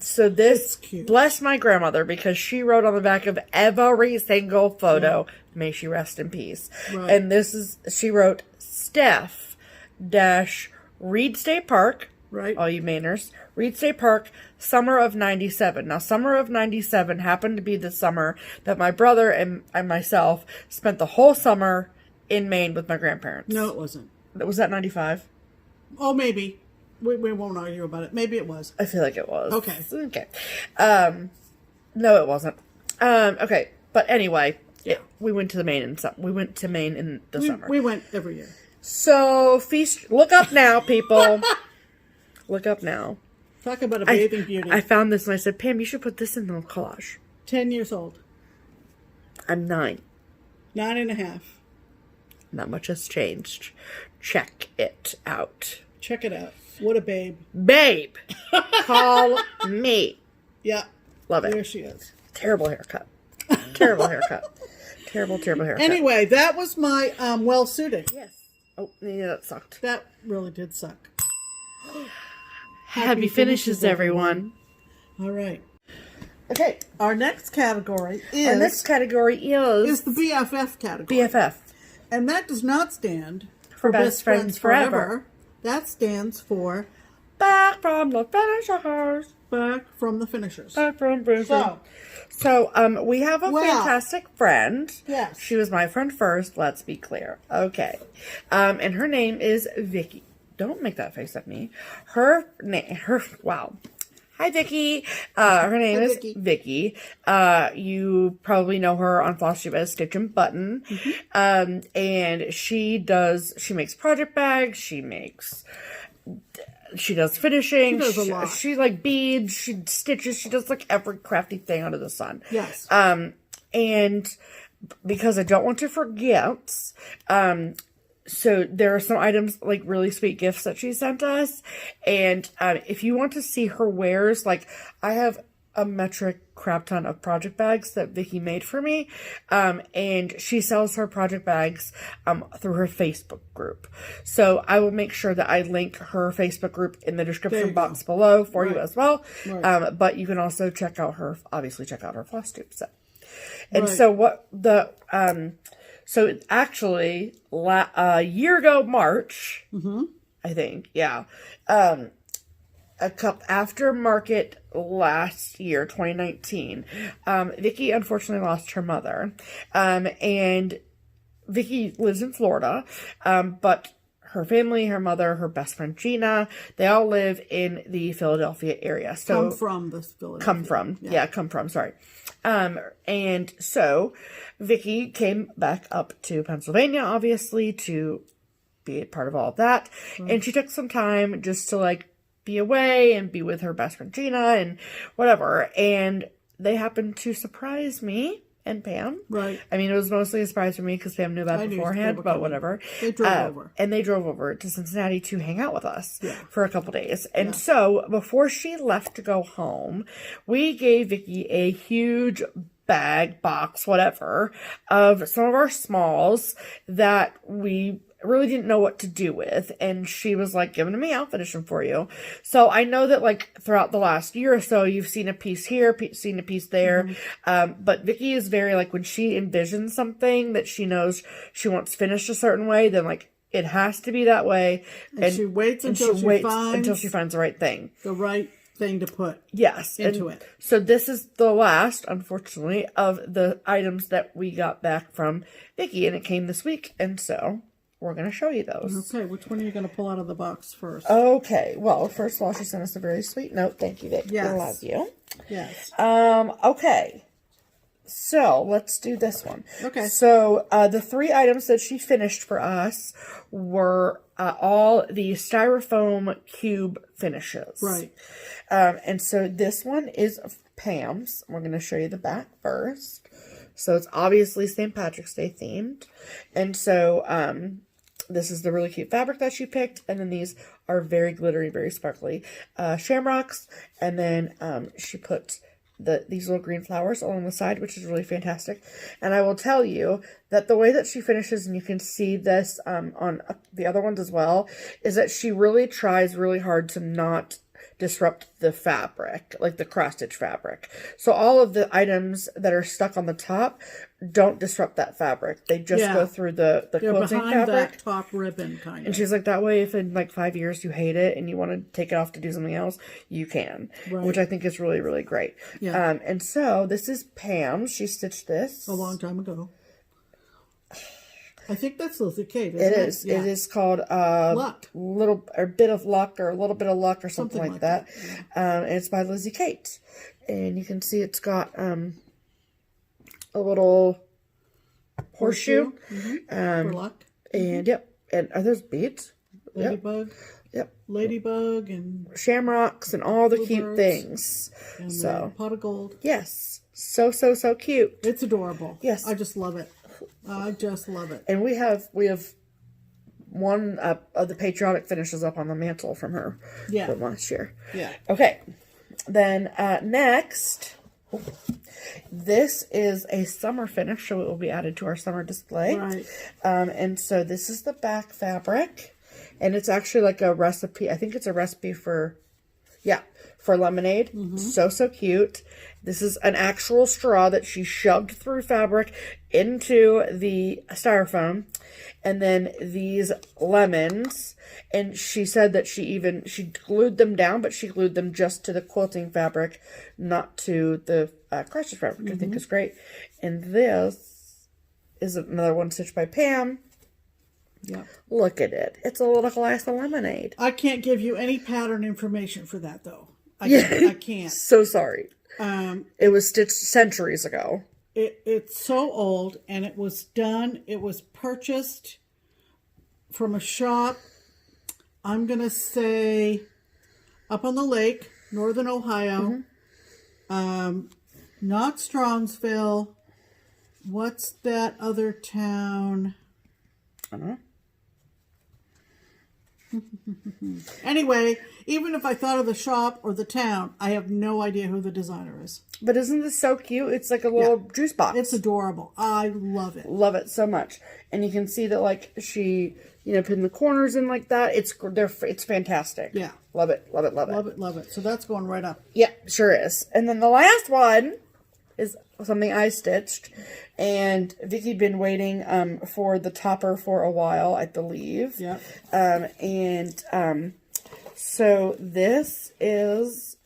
So this, bless my grandmother, because she wrote on the back of every single photo, may she rest in peace. Right. And this is, she wrote, Steph dash Reed State Park. Right. All you Mainers. Reed State Park, summer of 97. Now, summer of 97 happened to be the summer that my brother and myself spent the whole summer in Maine with my grandparents. No, it wasn't. Was that 95? Oh, maybe. We won't argue about it. Maybe it was. I feel like it was. Okay. Okay. No, it wasn't. Okay. But anyway, we went to Maine in the summer. We went every year. So, look up now, people. Look up now. Talk about a bathing beauty. I found this and I said, Pam, you should put this in the collage. 10 years old. I'm 9. 9.5. Not much has changed. Check it out. Check it out. What a babe. Babe! Call me. Yeah. Love it. There she is. Terrible haircut. Terrible haircut. Terrible haircut. Anyway, that was my well-suited. Yes. Oh, yeah, that sucked. That really did suck. Happy finishes, everyone. All right. Okay. Our next category is... Our next category is the BFF category. BFF. And that does not stand for Best Friends Forever. That stands for... Back from the finishers. Back from the finishers. Back from the finishers. So, we have a fantastic friend. Yes. She was my friend first, let's be clear. Okay. And her name is Vikki. Don't make that face at me. Wow. Hi, Vikki. Her name is Vikki. You probably know her on FlossTube as Stitch and Button. Mm-hmm. And she makes project bags. She does finishing. She does a lot. She like beads. She stitches. She does like every crafty thing under the sun. Yes. And because I don't want to forget, so there are some items, like really sweet gifts that she sent us. And if you want to see her wares, like I have a metric crap ton of project bags that Vikki made for me. And she sells her project bags through her Facebook group. So I will make sure that I link her Facebook group in the description box below for you as well. Right. But you can also check out her FlossTube set. And so so it's actually a year ago, March, I think, after market last year, 2019, Vikki unfortunately lost her mother, and Vikki lives in Florida, but her family, her mother, her best friend Gina, they all live in the Philadelphia area. So come from the Philadelphia. Come from, sorry. And so Vicki came back up to Pennsylvania, obviously, to be a part of all of that. Right. And she took some time just to like be away and be with her best friend Gina and whatever. And they happened to surprise me and Pam. Right. I mean, it was mostly a surprise for me because Pam knew about it beforehand, but whatever. They drove over. And they drove over to Cincinnati to hang out with us for a couple days. And so before she left to go home, we gave Vicki a huge bag, box, whatever, of some of our smalls that we really didn't know what to do with, and she was like, giving to me, I'll finish them for you. So I know that like throughout the last year or so you've seen a piece here, seen a piece there, but Vicki is very like, when she envisions something that she knows she wants finished a certain way, then like it has to be that way, and she waits until she finds the right thing, to put into it. So this is the last, unfortunately, of the items that we got back from Vicki, and it came this week, and so we're going to show you those. Okay, which one are you going to pull out of the box first? Okay, well, first of all, she sent us a very sweet note. Thank you, Vicki. Yes. I love you. Yes. Okay. So, let's do this one. Okay. So, the 3 items that she finished for us were all the styrofoam cube finishes. Right. And so, this one is Pam's. We're going to show you the back first. So, it's obviously St. Patrick's Day themed. And so, this is the really cute fabric that she picked. And then these are very glittery, very sparkly shamrocks. And then she put these little green flowers along the side, which is really fantastic. And I will tell you that the way that she finishes, and you can see this on the other ones as well, is that she really tries really hard to not disrupt the fabric, like the cross-stitch fabric. So all of the items that are stuck on the top don't disrupt that fabric. They just go through the quilting fabric. That top ribbon, kind of. And she's like, that way, if in like 5 years you hate it and you want to take it off to do something else, you can. Right. Which I think is really, really great. Yeah. And so this is Pam. She stitched this a long time ago. I think that's Lizzie Kate, isn't it? It is. Yeah. It is called Luck. Bit of Luck, or a little bit of luck, or something like that. Yeah. And it's by Lizzie Kate. And you can see it's got a little horseshoe. For luck. And and are those beads? Ladybug. Yep. Ladybug and shamrocks and all the cute things. And so pot of gold. Yes. So cute. It's adorable. Yes. I just love it. I just love it. And we have one of the patriotic finishes up on the mantle from her from last year. Yeah. Okay. Then next, this is a summer finish, so it will be added to our summer display. Right. And so this is the back fabric, and it's actually like a recipe. I think it's a recipe for lemonade. So cute. This is an actual straw that she shoved through fabric into the styrofoam, and then these lemons, and she said that she glued them down, but she glued them just to the quilting fabric, not to the cross-stitch fabric, I think is great. And this is another one stitched by Pam. Yeah. Look at it. It's a little glass of lemonade. I can't give you any pattern information for that, though. I can't. So sorry. It was stitched centuries ago. It's so old, and it was purchased from a shop, I'm going to say, up on the lake, northern Ohio. Not Strongsville. What's that other town? I don't know. Anyway, even if I thought of the shop or the town, I have no idea who the designer is. But isn't this so cute? It's like a little juice box. It's adorable. I love it. Love it so much. And you can see that like she, put in the corners in like that. It's fantastic. Yeah. Love it. Love it. Love it. Love it. Love it. So that's going right up. Yeah, sure is. And then the last one is something I stitched, and Vicki been waiting for the topper for a while, I believe. Yeah. So this is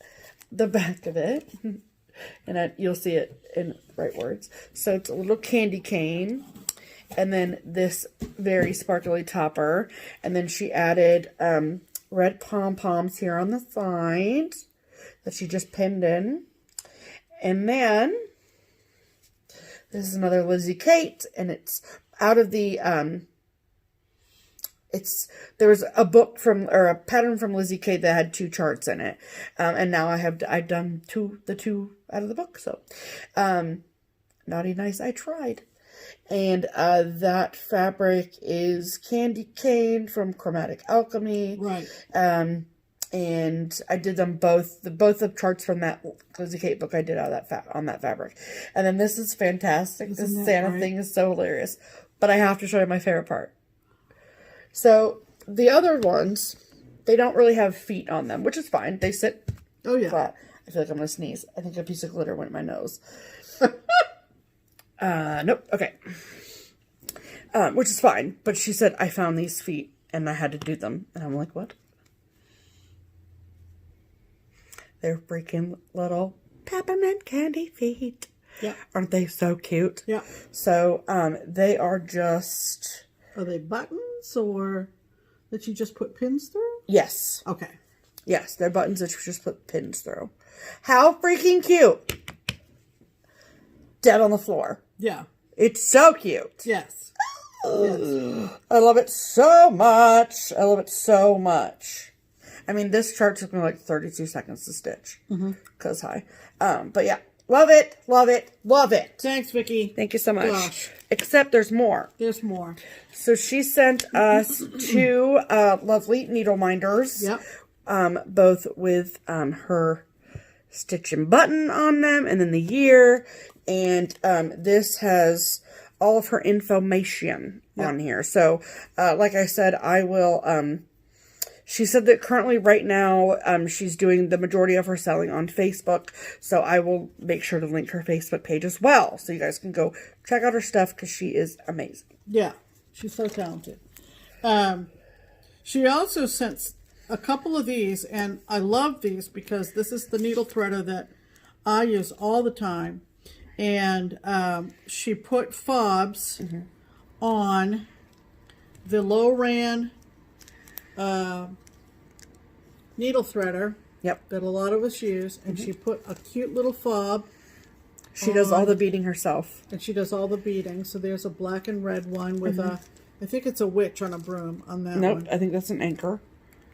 the back of it, and you'll see it in bright words. So it's a little candy cane, And then this very sparkly topper. And then she added red pom-poms here on the side that she just pinned in. And then this is another Lizzie Kate, and it's out of the there was a book from, or a pattern from Lizzie Kate that had 2 charts in it. And now I've done the two out of the book. So, naughty nice, I tried. And, that fabric is Candy Cane from Chromatic Alchemy. Right. And I did them both the charts from that Lizzie Kate book I did out of that on that fabric. And then this is fantastic. This Santa thing is so hilarious. But I have to show you my favorite part. So, the other ones, they don't really have feet on them, which is fine. They sit flat. I feel like I'm going to sneeze. I think a piece of glitter went in my nose. Nope. Okay. Which is fine. But she said, I found these feet, and I had to do them. And I'm like, what? They're freaking little peppermint candy feet. Yeah. Aren't they so cute? Yeah. So, they are just... Are they buttons or that you just put pins through? Yes. Okay. Yes, they're buttons that you just put pins through. How freaking cute. Dead on the floor. Yeah. It's so cute. Yes. Yes. I love it so much. I love it so much. I mean, this chart took me like 32 seconds to stitch. Because but yeah. Love it, love it, love it. Thanks, Vicki. Thank you so much. Gosh. Except there's more. There's more. So she sent us 2 lovely needle minders. Yep. Both with her stitch and button on them, and then the year. And this has all of her information on here. So, like I said, I will... She said that currently, right now, she's doing the majority of her selling on Facebook. So I will make sure to link her Facebook page as well. So you guys can go check out her stuff because she is amazing. Yeah, she's so talented. She also sent a couple of these, and I love these because this is the needle threader that I use all the time. And she put fobs on the Loran needle threader that a lot of us use, and she put a cute little fob. She does all the beading herself. And she does all the beading. So there's a black and red one with a, I think it's a witch on a broom on that one. Nope, I think that's an anchor.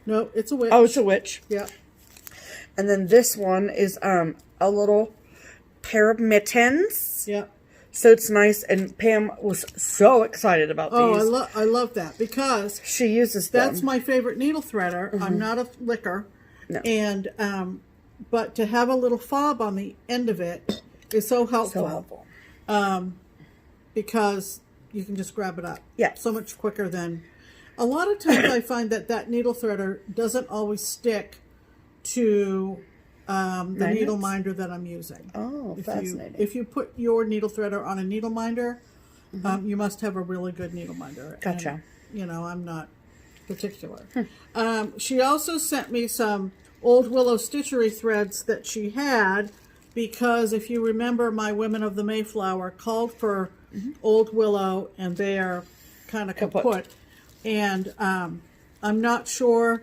No, it's a witch. Oh, it's a witch. Yeah. And then this one is a little pair of mittens. Yeah. So it's nice, and Pam was so excited about these. Oh, I love that because she uses them. That's my favorite needle threader. I'm not a licker. No. And, but to have a little fob on the end of it is so helpful. So helpful. Because you can just grab it up. Yeah. So much quicker than... A lot of times I find that needle threader doesn't always stick to the needle minder that I'm using. Oh, fascinating. If you put your needle threader on a needle minder, you must have a really good needle minder. Gotcha. And, I'm not particular. She also sent me some Old Willow stitchery threads that she had, because if you remember, my Women of the Mayflower called for Old Willow, and they are kind of kaput. And I'm not sure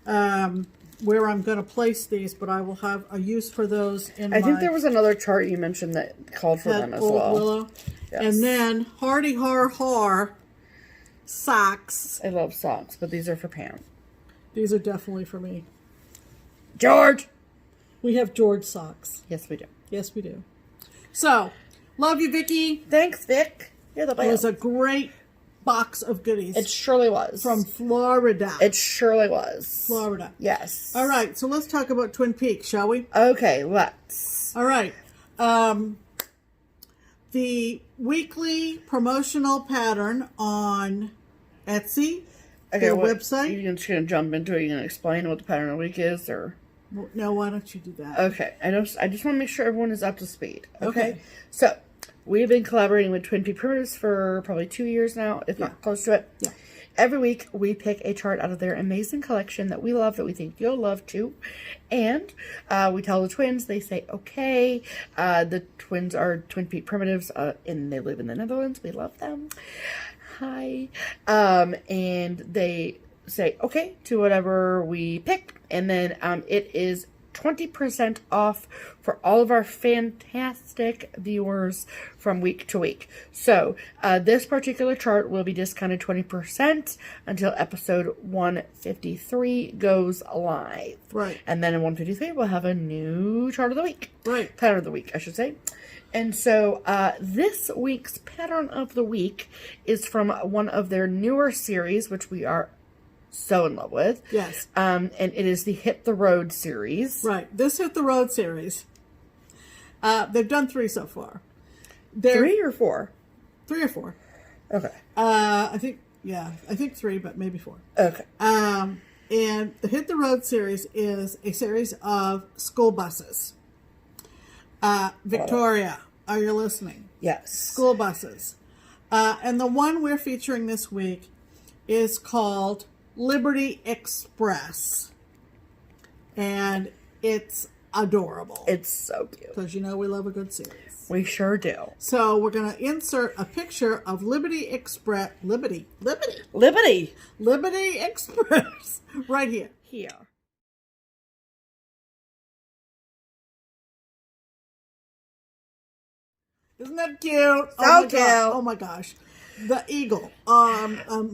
where I'm going to place these, but I will have a use for those in I think there was another chart you mentioned that called for them as Old well. Willow. Yes. And then Hardy Har Har socks. I love socks, but these are for Pam. These are definitely for me. George! We have George socks. Yes, we do. Yes, we do. So, love you, Vicki. Thanks, Vic. You're the best. It was a great box of goodies. It surely was. From Florida. It surely was. Florida. Yes. All right, so let's talk about Twin Peaks, shall we? Okay, let's. All right. The weekly promotional pattern on Etsy, their website. You're just going to jump into it? You're going to explain what the pattern of the week is? Or no, why don't you do that? Okay. I just want to make sure everyone is up to speed. Okay. So, we've been collaborating with Twin Peaks Primitives for probably 2 years now, if not close to it. Yeah. every week we pick a chart out of their amazing collection that we love, that we think you'll love too. And we tell the twins, they say, okay. The twins are Twin Peak Primitives, and they live in the Netherlands. We love them. Hi. And they say, okay, to whatever we pick. And then it is 20% off for all of our fantastic viewers from week to week. So this particular chart will be discounted 20% until episode 153 goes live. Right. And then in 153 we'll have a new chart of the week. Right. Pattern of the week, I should say. And so this week's pattern of the week is from one of their newer series, which we are so in love with. Yes. And it is the Hit the Road series. Right. This Hit the Road series. They've done 3 so far. 3 or 4? 3 or 4. Okay. I think 3, but maybe 4. Okay. And the Hit the Road series is a series of school buses. Victoria, are you listening? Yes. School buses. And the one we're featuring this week is called Liberty Express. And it's adorable. It's so cute. Because you know we love a good series. We sure do. So we're going to insert a picture of Liberty Express. Liberty Express right here. Here. Isn't that cute? So cute. Oh my gosh. The eagle.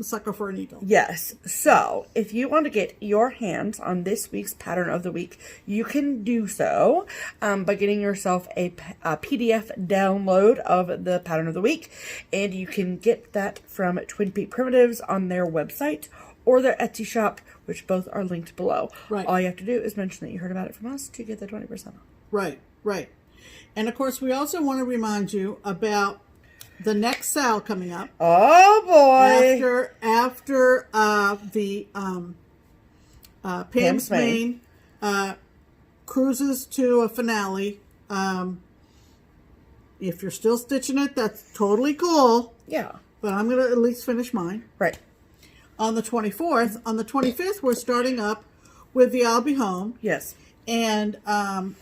Sucker for an eagle. Yes. So, if you want to get your hands on this week's pattern of the week, you can do so by getting yourself a PDF download of the pattern of the week. And you can get that from Twin Peak Primitives on their website or their Etsy shop, which both are linked below. Right. All you have to do is mention that you heard about it from us to get the 20% off. Right, right. And of course, we also want to remind you about the next sale coming up. Oh boy! After the Pam's Main cruises to a finale. If you're still stitching it, that's totally cool. Yeah. But I'm going to at least finish mine. Right. On the 24th. On the 25th, we're starting up with the I'll Be Home. Yes. And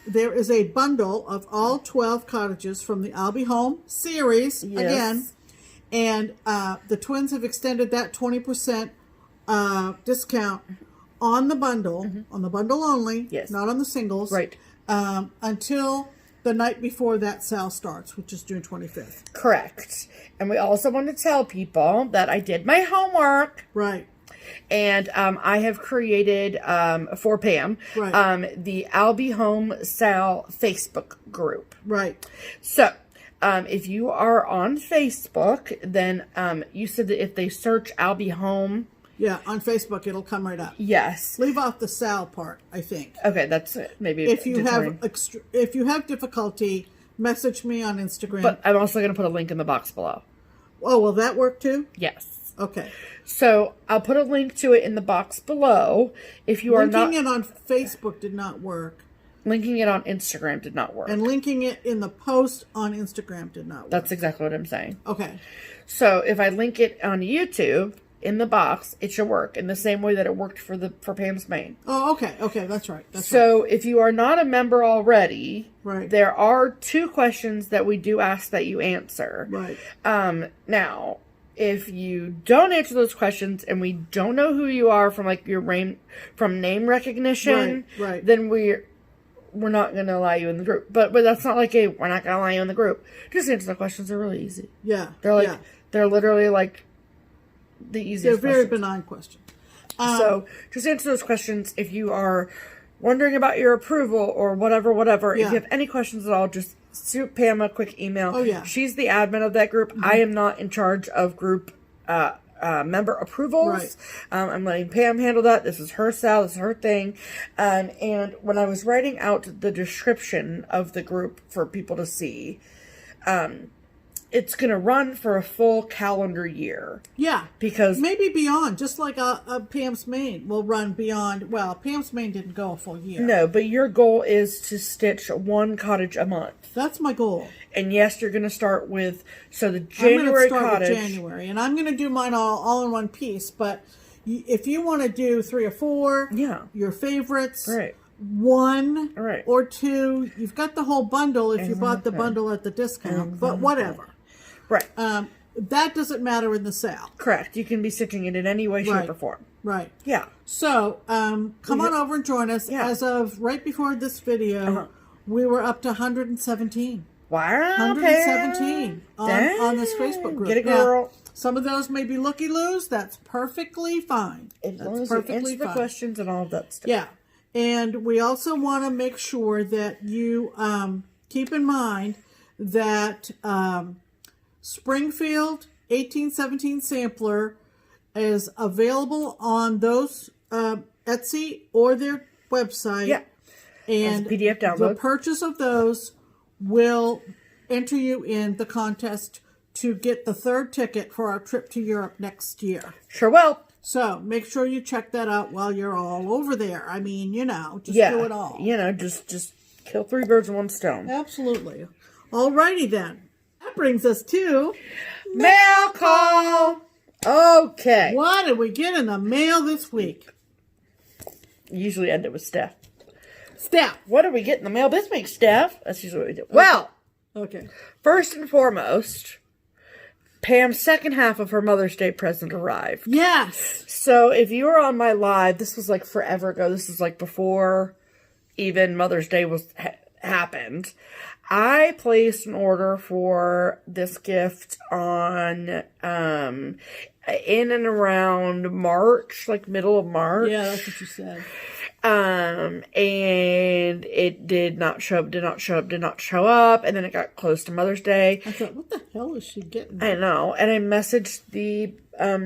there is a bundle of all 12 cottages from the I'll Be Home series again. And the twins have extended that 20% discount on the bundle, on the bundle only, not on the singles, right? Until the night before that sale starts, which is June 25th. Correct. And we also want to tell people that I did my homework. Right. And I have created, for Pam, the I'll Be Home SAL Facebook group. Right. So, if you are on Facebook, then you said that if they search I'll Be Home. Yeah, on Facebook, it'll come right up. Yes. Leave off the SAL part, I think. Okay, that's maybe if you have difficulty, message me on Instagram. But I'm also going to put a link in the box below. Oh, will that work too? Yes. Okay. So I'll put a link to it in the box below. If you are not linking it on Facebook did not work. Linking it on Instagram did not work. And linking it in the post on Instagram did not work. That's exactly what I'm saying. Okay. So if I link it on YouTube in the box, it should work in the same way that it worked for Pam's Main. Oh, okay. Okay, that's right. So if you are not a member already, right, there are 2 questions that we do ask that you answer. Right. Now, if you don't answer those questions and we don't know who you are from like your name recognition, right, then we're not going to allow you in the group. But that's not like we're not going to allow you in the group. Just answer the questions. They're really easy. Yeah. They're like they're literally like the easiest. They're very benign questions. So just answer those questions. If you are wondering about your approval or whatever, if you have any questions at all, just shoot Pam a quick email. Oh, yeah. She's the admin of that group. Mm-hmm. I am not in charge of group member approvals. Right. I'm letting Pam handle that. This is her SAL. This is her thing. And when I was writing out the description of the group for people to see, it's going to run for a full calendar year. Yeah. Because maybe beyond, just like a Pam's Main will run beyond. Well, Pam's Main didn't go a full year. No, but your goal is to stitch one cottage a month. That's my goal. And yes, you're going to start with, so the January cottage. With January, and I'm going to do mine all in one piece. But if you want to do 3 or 4, your favorites, right. 1 right. or 2, you've got the whole bundle if you bought the bundle at the discount. But whatever. Right. That doesn't matter in the sale. Correct. You can be stitching it in any way, shape, or form. Right. Yeah. So, come on over and join us. Yeah. As of right before this video, we were up to 117. Wow. 117 on this Facebook group. Get it, girl. Now, some of those may be looky-loos. That's perfectly fine. As long as you answer the questions and all of that stuff. Yeah. And we also want to make sure that you keep in mind that Springfield 1817 sampler is available on those Etsy or their website. Yeah. And PDF download. The purchase of those will enter you in the contest to get the 3rd ticket for our trip to Europe next year. Sure will. So make sure you check that out while you're all over there. I mean, just do it all. Just kill 3 birds with 1 stone. Absolutely. Alrighty then. That brings us to mail call. Okay. What did we get in the mail this week? Usually end it with Steph. Steph. What did we get in the mail this week, Steph? That's usually what we do. Well, okay. First and foremost, Pam's second half of her Mother's Day present arrived. Yes. So if you were on my live, this was like forever ago. This is like before even Mother's Day was happened. I placed an order for this gift on in and around March, like middle of March. Yeah, that's what you said. And it did not show up, and then it got close to Mother's Day. I thought, what the hell is she getting? I know, and I messaged the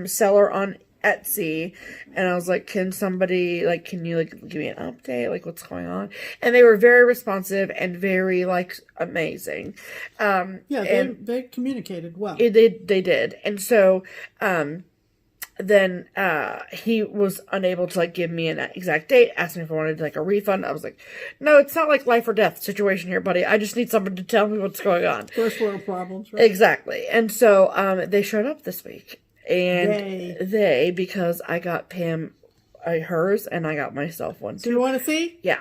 seller on Etsy, and I was like, can you give me an update, what's going on? And they were very responsive and very amazing. They communicated well. They did. And so then he was unable to give me an exact date, asked me if I wanted a refund. I was like, no, it's not life or death situation here, buddy. I just need someone to tell me what's going on. First world problems, right? Exactly. And so they showed up this week. And because I got Pam hers, and I got myself one too. Do you want to see? Yeah.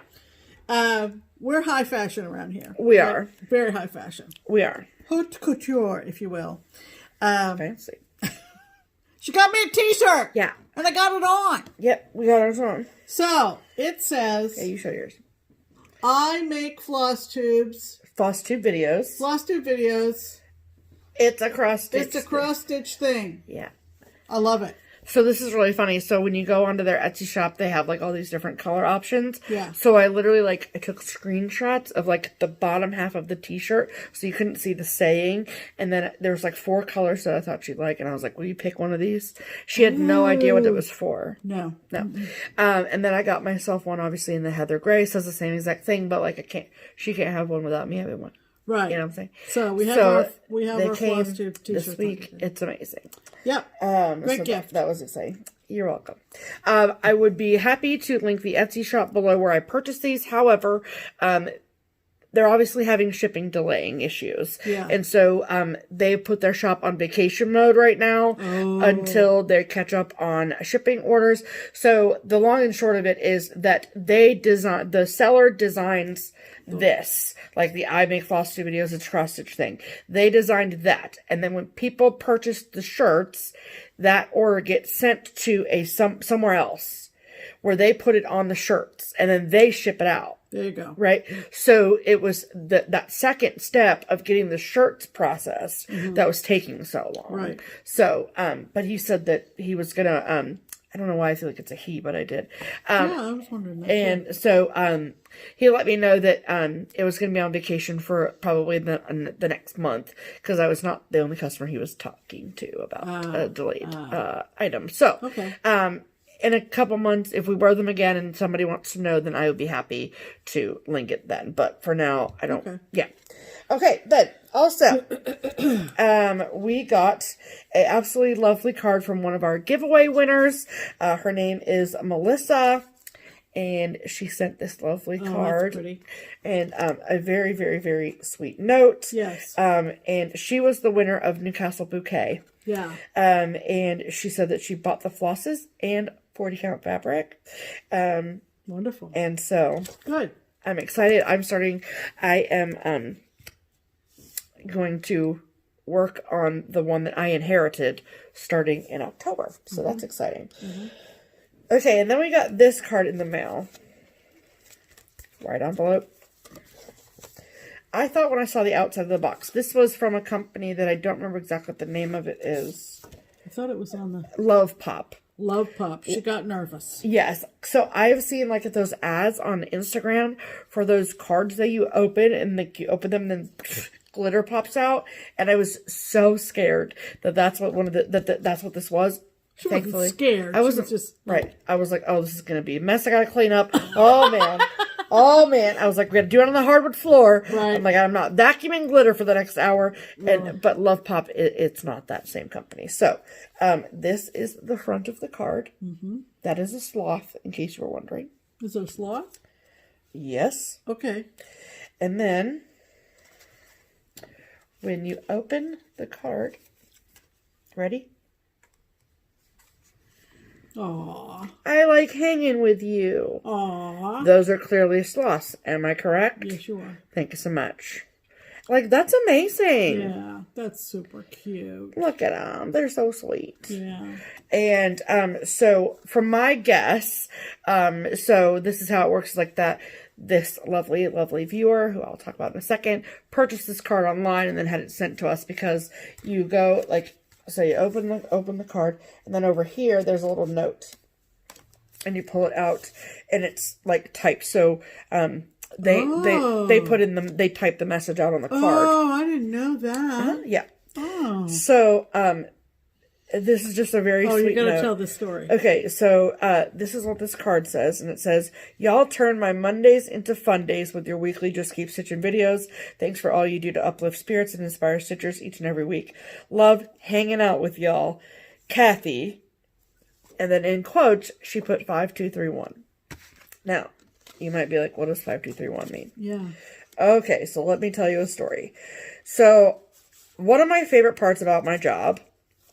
We're high fashion around here. We are. Very high fashion. We are. Haute couture, if you will. Fancy. She got me a t-shirt. Yeah. And I got it on. Yep, we got ours on. So, it says... Okay, you show yours. I make FlossTubes. FlossTube videos. FlossTube videos. It's a cross-stitch. It's a cross-stitch thing. Yeah. I love it. So this is really funny. So when you go onto their Etsy shop, they have all these different color options. Yeah. So I literally I took screenshots of the bottom half of the t-shirt so you couldn't see the saying. And then there was 4 colors that I thought she'd like. And I was like, will you pick one of these? She had no idea what it was for. No. Mm-hmm. And then I got myself one, obviously, in the Heather Gray. Says the same exact thing, but she can't have one without me having one. Right. You know what I'm saying? So we have our FlossTube t-shirts this week. It's amazing. Yep. Great gift. That was exciting. You're welcome. I would be happy to link the Etsy shop below where I purchased these. However, they're obviously having shipping delaying issues. Yeah. And so they put their shop on vacation mode right now until they catch up on shipping orders. So the long and short of it is that the seller designs this, the I make FlossTube videos, it's cross stitch thing. They designed that. And then when people purchase the shirts, that order gets sent to somewhere else where they put it on the shirts and then they ship it out. There you go. Right? So it was that second step of getting the shirts processed that was taking so long. Right. So, but he said that he was going to, I don't know why I feel like it's a he, but I did. Yeah, I was wondering that. And so, he let me know that, it was going to be on vacation for probably the next month because I was not the only customer he was talking to about a delayed, item. So, okay. In a couple months, if we wear them again and somebody wants to know, then I would be happy to link it then. But for now, I don't. Okay. Yeah. Okay, then also, we got an absolutely lovely card from one of our giveaway winners. Her name is Melissa. And she sent this lovely card. That's pretty. And a very, very, very sweet note. Yes. And she was the winner of Newcastle Bouquet. Yeah. And she said that she bought the flosses and 40 count fabric. Wonderful. And so good. I'm excited. I am going to work on the one that I inherited starting in October. So that's exciting. Okay, and then we got this card in the mail. White envelope. I thought when I saw the outside of the box, this was from a company that I don't remember exactly what the name of it is. I thought it was on the Love Pop. Love Pop. She got nervous. Yes. So I've seen like those ads on Instagram for those cards that you open and like you open them and then glitter pops out. And I was so scared that that's what that's what this was. She wasn't scared. I wasn't just right. I was like, oh, this is going to be a mess. I got to clean up. Oh, man. Oh, man. I was like, we got to do it on the hardwood floor. Right. I'm like, I'm not vacuuming glitter for the next hour. But Love Pop, it's not that same company. So, this is the front of the card. That is a sloth, in case you were wondering. Is there a sloth? Yes. Okay. And then, when you open the card, ready? Aww. I like hanging with you. Aww. Those are clearly sloths. Am I correct? Yes, you are. Thank you so much. Like, that's amazing. Yeah, that's super cute. Look at them. They're so sweet. Yeah. And so, from my guess, so this is how it works like that. This lovely, lovely viewer, who I'll talk about in a second, purchased this card online and then had it sent to us because you go, like, so you open the card, and then over here there's a little note, and you pull it out, and it's like typed. So they put in they type the message out on the card. Oh, I didn't know that. Yeah. Oh. So this is just a very sweet you gotta note. tell the story. Okay, so this is what this card says, and it says, y'all turn my Mondays into fun days with your weekly Just Keep Stitching videos. Thanks for all you do to uplift spirits and inspire stitchers each and every week. Love hanging out with y'all. Kathy. And then in quotes, she put 5231. Now, you might be like, what does 5231 mean? Yeah. Okay, so let me tell you a story. So, one of my favorite parts about my job,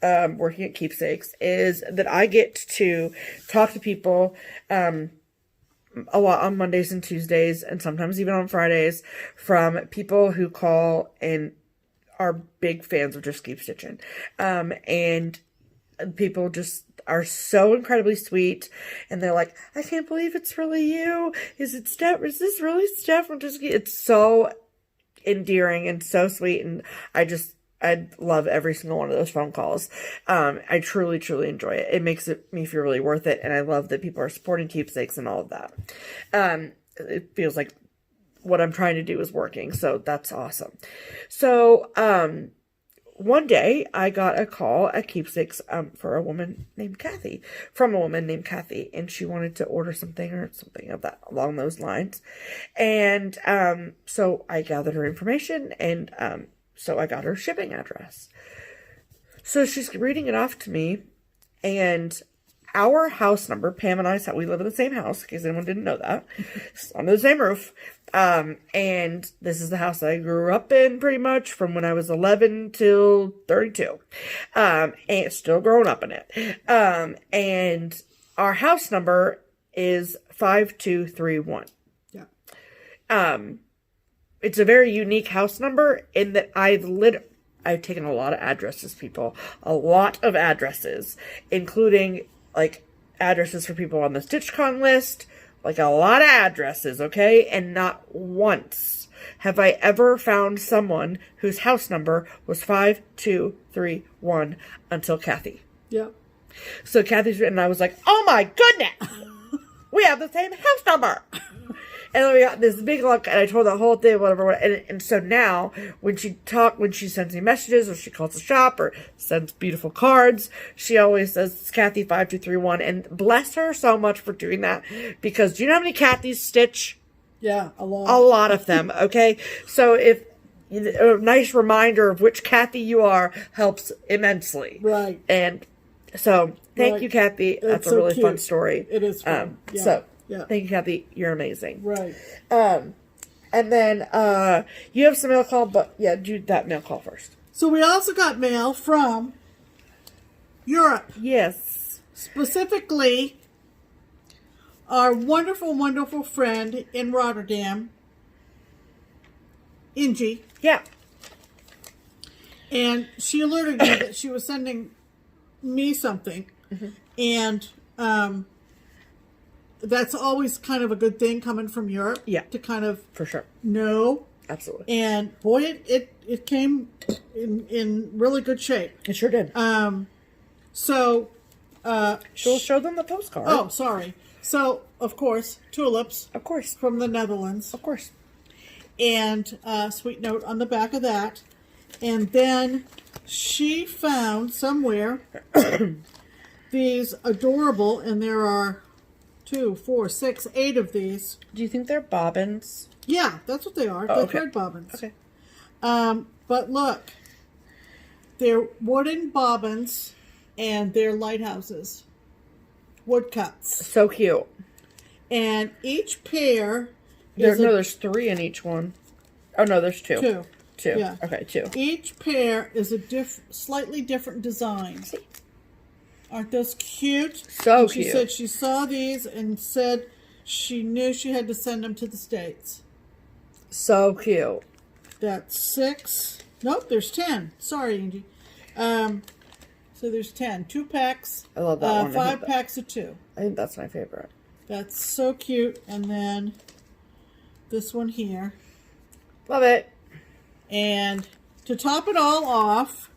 working at Keepsakes, is that I get to talk to people a lot on Mondays and Tuesdays, and sometimes even on Fridays, from people who call and are big fans of Just Keep Stitching. And people just are so incredibly sweet, and they're like, I can't believe it's really you. Is it Steph? Is this really Steph from Just Keep? It's so endearing and so sweet, and I love every single one of those phone calls. I truly, truly enjoy it. It makes me feel really worth it. And I love that people are supporting Keepsakes and all of that. It feels like what I'm trying to do is working. So that's awesome. So, one day I got a call at Keepsakes, from a woman named Kathy, and she wanted to order something or something of that along those lines. And, so I gathered her information, and, so I got her shipping address. So she's reading it off to me, and our house number, Pam and I, we live in the same house, in case anyone didn't know that, under the same roof. And this is the house that I grew up in pretty much from when I was 11 till 32. And still growing up in it. And our house number is 5231. Yeah. It's a very unique house number in that I've taken a lot of addresses, people. A lot of addresses, including, like, addresses for people on the StitchCon list. Like, a lot of addresses, okay? And not once have I ever found someone whose house number was 5231 until Kathy. Yeah. So Kathy's written, and I was like, oh my goodness! We have the same house number! And then we got this big look, and I told the whole thing, whatever. And so now, when she sends me messages, or she calls the shop, or sends beautiful cards, she always says, it's Kathy 5231. And bless her so much for doing that. Because do you know how many Kathys stitch? Yeah, a lot. A lot of them, okay? So if a nice reminder of which Kathy you are helps immensely. Right. And so, thank Right. you, Kathy. That's so a really cute. fun story. It is fun. Yeah. So, Yeah. thank you, Kathy. You're amazing. Right. And then you have some mail call, but yeah, do that mail call first. So we also got mail from Europe. Yes. Specifically, our wonderful, wonderful friend in Rotterdam, Inci. Yeah. And she alerted me that she was sending me something. And that's always kind of a good thing coming from Europe. Yeah. To kind of For sure. know. Absolutely. And boy, it came in really good shape. It sure did. So She'll show them the postcard. oh, sorry. So of course, tulips Of course. from the Netherlands, Of course. and sweet note on the back of that. And then she found somewhere these adorable, and there are 2, 4, 6, 8 of these. Do you think they're bobbins? Yeah, that's what they are. Oh, They're okay. thread bobbins. Okay. But look, they're wooden bobbins, and they're lighthouses, woodcuts, So cute. and each pair There's is there's 3 in each one. Oh no, there's 2. 2. 2. Yeah. Okay, 2. Each pair is a slightly different design. Aren't those cute? So And she cute. said she saw these and said she knew she had to send them to the States. So cute. That's 6. Nope, there's 10. Sorry, Angie. So there's 10. 2 packs. I love that one. I 5 think packs of 2. I think that's my favorite. That's so cute. And then this one here. Love it. And to top it all off,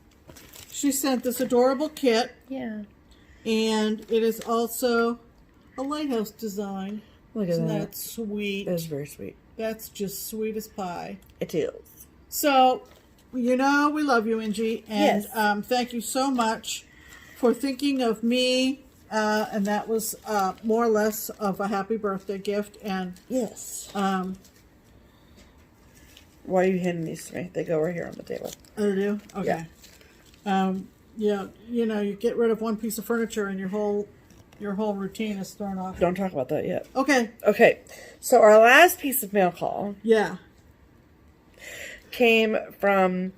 she sent this adorable kit. Yeah. And it is also a lighthouse design. Look at Isn't that. that sweet? That's very sweet. That's just sweet as pie. It is. So, you know, we love you, Inci. And Yes. thank you so much for thinking of me. And that was more or less of a happy birthday gift. And Yes. I Why are you handing these to me? They go right here on the table. do? Okay. Yeah, you know, you get rid of one piece of furniture and your whole routine is thrown off. Don't talk about that yet. Okay. Okay. So our last piece of mail call Yeah. came from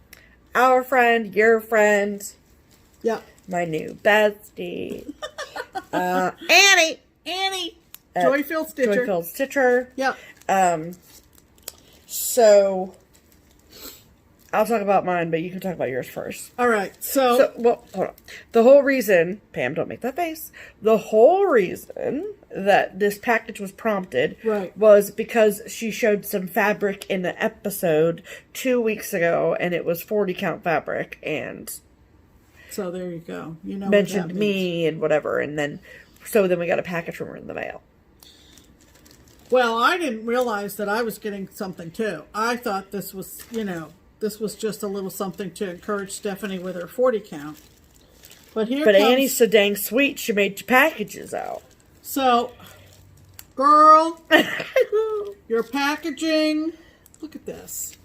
our friend, your friend, Yeah. my new bestie, Annie. Annie. Joy-filled Stitcher. Joy-filled Stitcher. Yeah. So I'll talk about mine, but you can talk about yours first. All right. So, well, hold on. The whole reason, Pam, don't make that face. The whole reason that this package was prompted Right. was because she showed some fabric in the episode 2 weeks ago, and it was 40 count fabric, and So there you go. You know what mentioned that me and whatever, and then we got a package from her in the mail. Well, I didn't realize that I was getting something too. I thought this was, this was just a little something to encourage Stephanie with her 40 count. But here But comes, Annie's so dang sweet, she made packages out. So, girl, your packaging. Look at this.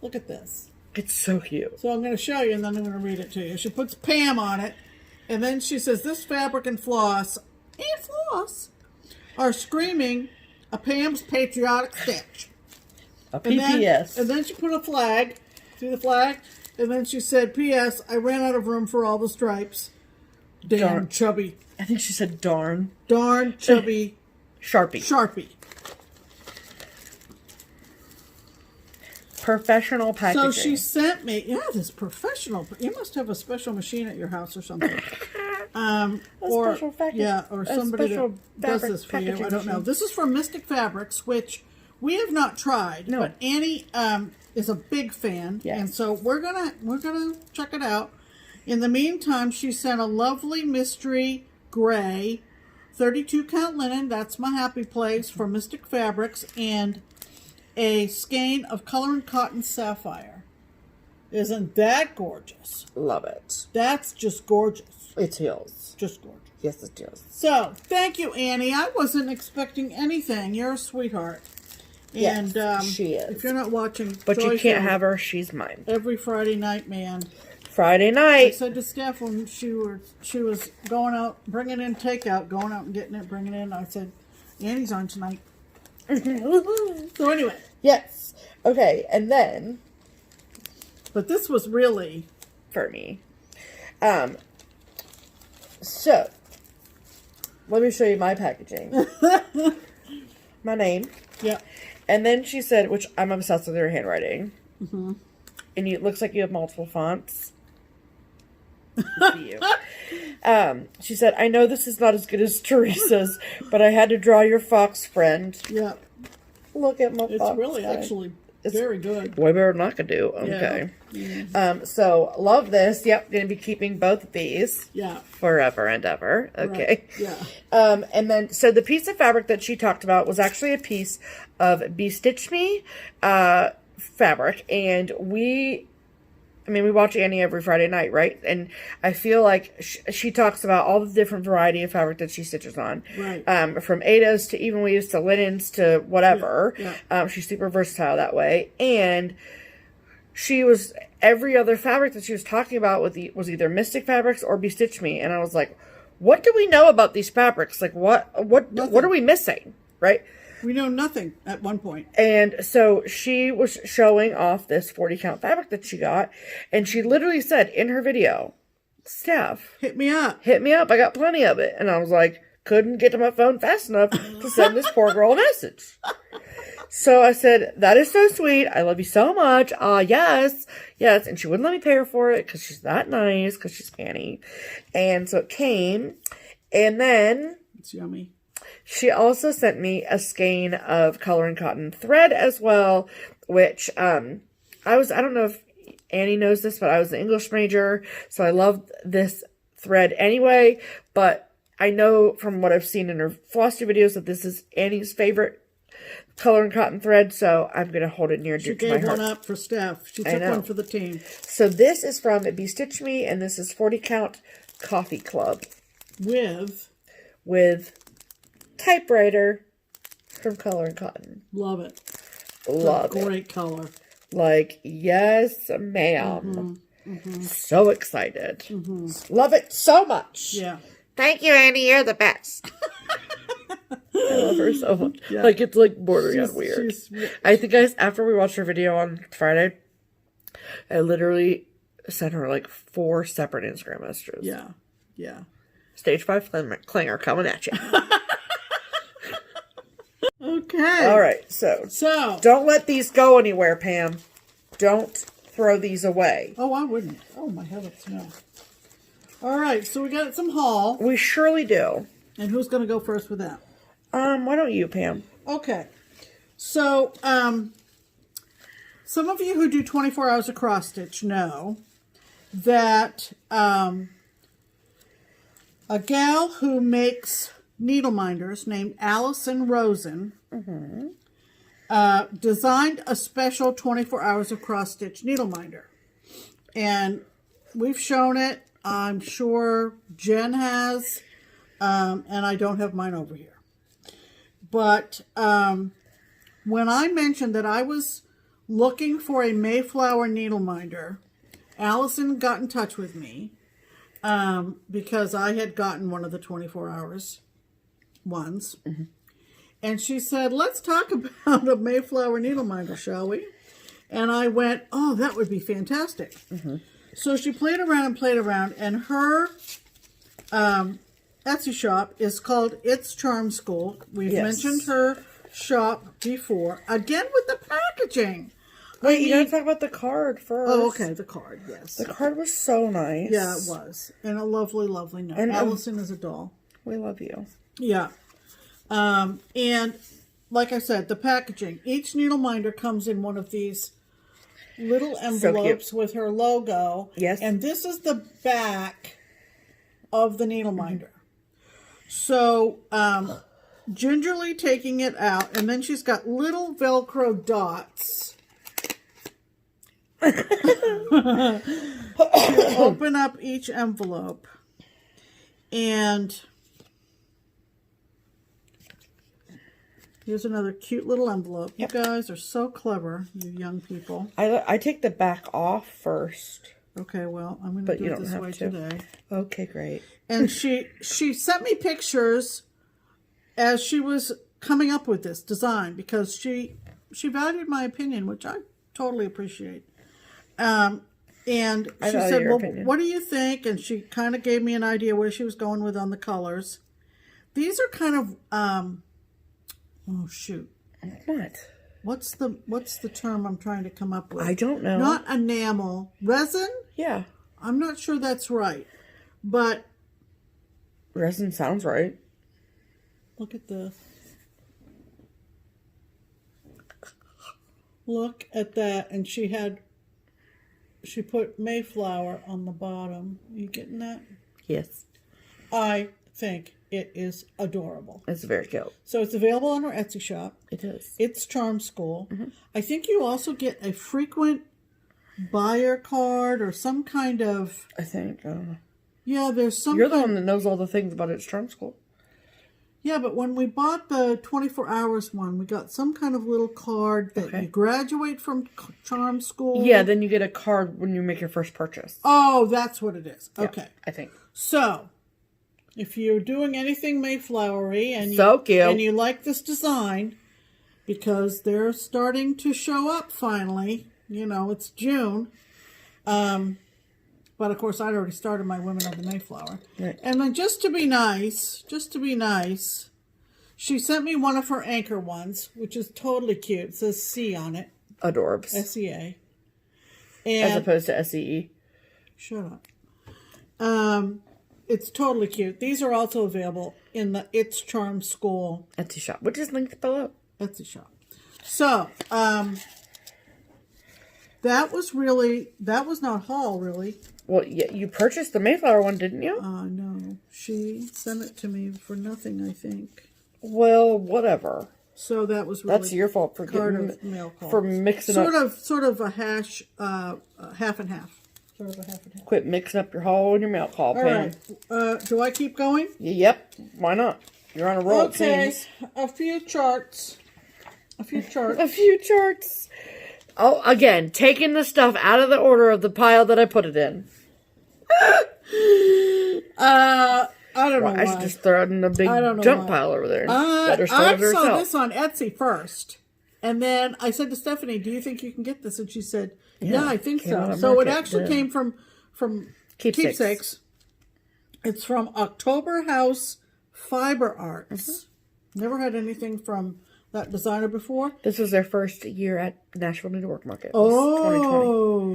Look at this. It's so cute. So I'm going to show you, and then I'm going to read it to you. She puts Pam on it, and then she says, "This fabric and floss are screaming a Pam's patriotic stitch." A And PPS. then she put a flag. See the flag? And then she said, "P.S. I ran out of room for all the stripes. Damn Darn. chubby. I think she said darn. Darn chubby Sharpie. Sharpie." Professional packaging. So she sent me, this professional. You must have a special machine at your house or something. special package- or a somebody special that does fabric this for you. I packaging don't know. machine. This is from Mystic Fabrics, which we have not tried, No. but Annie is a big fan, Yes. and so we're gonna check it out. In the meantime, she sent a lovely mystery gray 32 count linen. That's my happy place for Mystic Fabrics, and a skein of color and cotton sapphire. Isn't that gorgeous? Love it. That's just gorgeous. It's heels. Just gorgeous. Yes, it is. So, thank you, Annie. I wasn't expecting anything. You're a sweetheart. And Yes, she is. if you're not watching, But you Joy's can't on have her. She's mine. every Friday night, man. Friday I night. said to Steph when she was going out, bringing in takeout, going out and getting it, bringing it in. I said, Annie's on tonight. So anyway. Yes. Okay, and then But this was really for me. So let me show you my packaging. My name. yeah. And then she said, which I'm obsessed with her handwriting. Mm-hmm. And it looks like you have multiple fonts. You. She said, I know this is not as good as Teresa's, but I had to draw your fox friend. Yeah. Look at my It's fox really friend. actually very good. Way better than I could do. Okay. Yeah. So love this. Yep. Going to be keeping both of these. Yeah. Forever and ever. Okay. Right. Yeah. And then, so the piece of fabric that she talked about was actually a piece of Be Stitch Me fabric. And we watch Annie every Friday night, right? And I feel like she talks about all the different variety of fabric that she stitches on. Right. From Adas to even weaves to linens to whatever. Yeah. She's super versatile that way. And every other fabric that she was talking about was either Mystic Fabrics or Be Stitch Me. And I was like, what do we know about these fabrics? Like, what are we missing? Right? We know nothing at one point. And so she was showing off this 40 count fabric that she got. And she literally said in her video, Steph, Hit me up. I got plenty of it. And I was like, couldn't get to my phone fast enough to send this poor girl a message. So I said, that is so sweet. I love you so much. Yes. Yes. And she wouldn't let me pay her for it because she's that nice, because she's Annie. And so it came. And then It's yummy. she also sent me a skein of color and cotton thread as well, which I don't know if Annie knows this, but I was an English major, so I loved this thread anyway. But I know from what I've seen in her FlossTube videos that this is Annie's favorite color and cotton thread, so I'm going to hold it near dear to my heart. She gave one up for Steph. She took one for the team. So this is from Be Stitch Me, and this is 40 count Coffee Club. With typewriter from Color and Cotton. Love it. Love it. Great color. Like, yes, ma'am. So excited. Love it so much. Yeah. Thank you, Annie. You're the best. I love her so much. Yeah. Like, it's like bordering on weird. I think after we watched her video on Friday, I literally sent her like 4 separate Instagram messages. Yeah. Yeah. Stage 5 clinger coming at you. Okay. All right. So don't let these go anywhere, Pam. Don't throw these away. Oh, I wouldn't. Oh, my heavens, no. All right. So we got some haul. We surely do. And who's going to go first with that? Why don't you, Pam? Okay. So, some of you who do 24 hours of cross stitch know that a gal who makes needle minders named Allison Rosen designed a special 24 hours of cross stitch needle minder. And we've shown it. I'm sure Jen has. And I don't have mine over here. But when I mentioned that I was looking for a Mayflower needle minder, Allison got in touch with me because I had gotten one of the 24 hours ones. And she said, let's talk about a Mayflower needle minder, shall we? And I went, oh, that would be fantastic. So she played around, and her Etsy shop is called ItsCharmSchool. We've mentioned her shop before. Again with the packaging. Wait, you gotta talk about the card first. Oh, okay, the card, yes. The card was so nice. Yeah, it was. And a lovely, lovely note. And Allison is a doll. We love you. Yeah. And like I said, the packaging. Each needle minder comes in one of these little envelopes with her logo. Yes. And this is the back of the needle minder. So, gingerly taking it out, and then she's got little Velcro dots. You open up each envelope, and Here's another cute little envelope. Yep. You guys are so clever, you young people. I take the back off first. Okay, well, I'm going to do it this way today. Okay, great. And she sent me pictures as she was coming up with this design because she valued my opinion, which I totally appreciate. And she said, well, what do you think? And she kind of gave me an idea where she was going with on the colors. These are kind of, oh, shoot. What? What's the term I'm trying to come up with? I don't know. Not enamel. Resin? Yeah. I'm not sure that's right. But resin sounds right. Look at this. Look at that. And she put Mayflower on the bottom. Are you getting that? Yes. I think it is adorable. It's very cute. So it's available on our Etsy shop. It is. ItsCharmSchool. Mm-hmm. I think you also get a frequent buyer card or some kind of... I think. I don't know. Yeah, there's some... You're the one that knows all the things about ItsCharmSchool. Yeah, but when we bought the 24 hours one, we got some kind of little card that you graduate from charm school. Yeah, then you get a card when you make your first purchase. Oh, that's what it is. Yeah, okay. I think. So, if you're doing anything Mayflowery and you like this design, because they're starting to show up finally, you know, it's June. But of course, I'd already started my Women of the Mayflower. Right. And then just to be nice, she sent me one of her anchor ones, which is totally cute. It says C on it. Adorbs. S-E-A. As opposed to S-E-E. Shut up. It's totally cute. These are also available in the ItsCharmSchool Etsy shop, which is linked below. Etsy shop. So, that was not haul, really. Well, yeah, you purchased the Mayflower one, didn't you? No. She sent it to me for nothing, I think. Well, whatever. So that was really... That's your fault for getting... mail call. For mixing up... Sort of a hash, half and half. Sort of a half and half. Quit mixing up your haul and your mail call, Pam. All right. Do I keep going? Yep. Why not? You're on a roll, Okay. it seems. A few charts. A few charts. Oh, again, taking the stuff out of the order of the pile that I put it in. I don't know why. I should just throw it in a big junk pile over there. I saw this on Etsy first. And then I said to Stephanie, do you think you can get this? And she said, yeah I think so. So it actually came from Keepsakes. It's from October House Fiber Arts. Never had anything from that designer before. This was their first year at Nashville New York Market. Oh.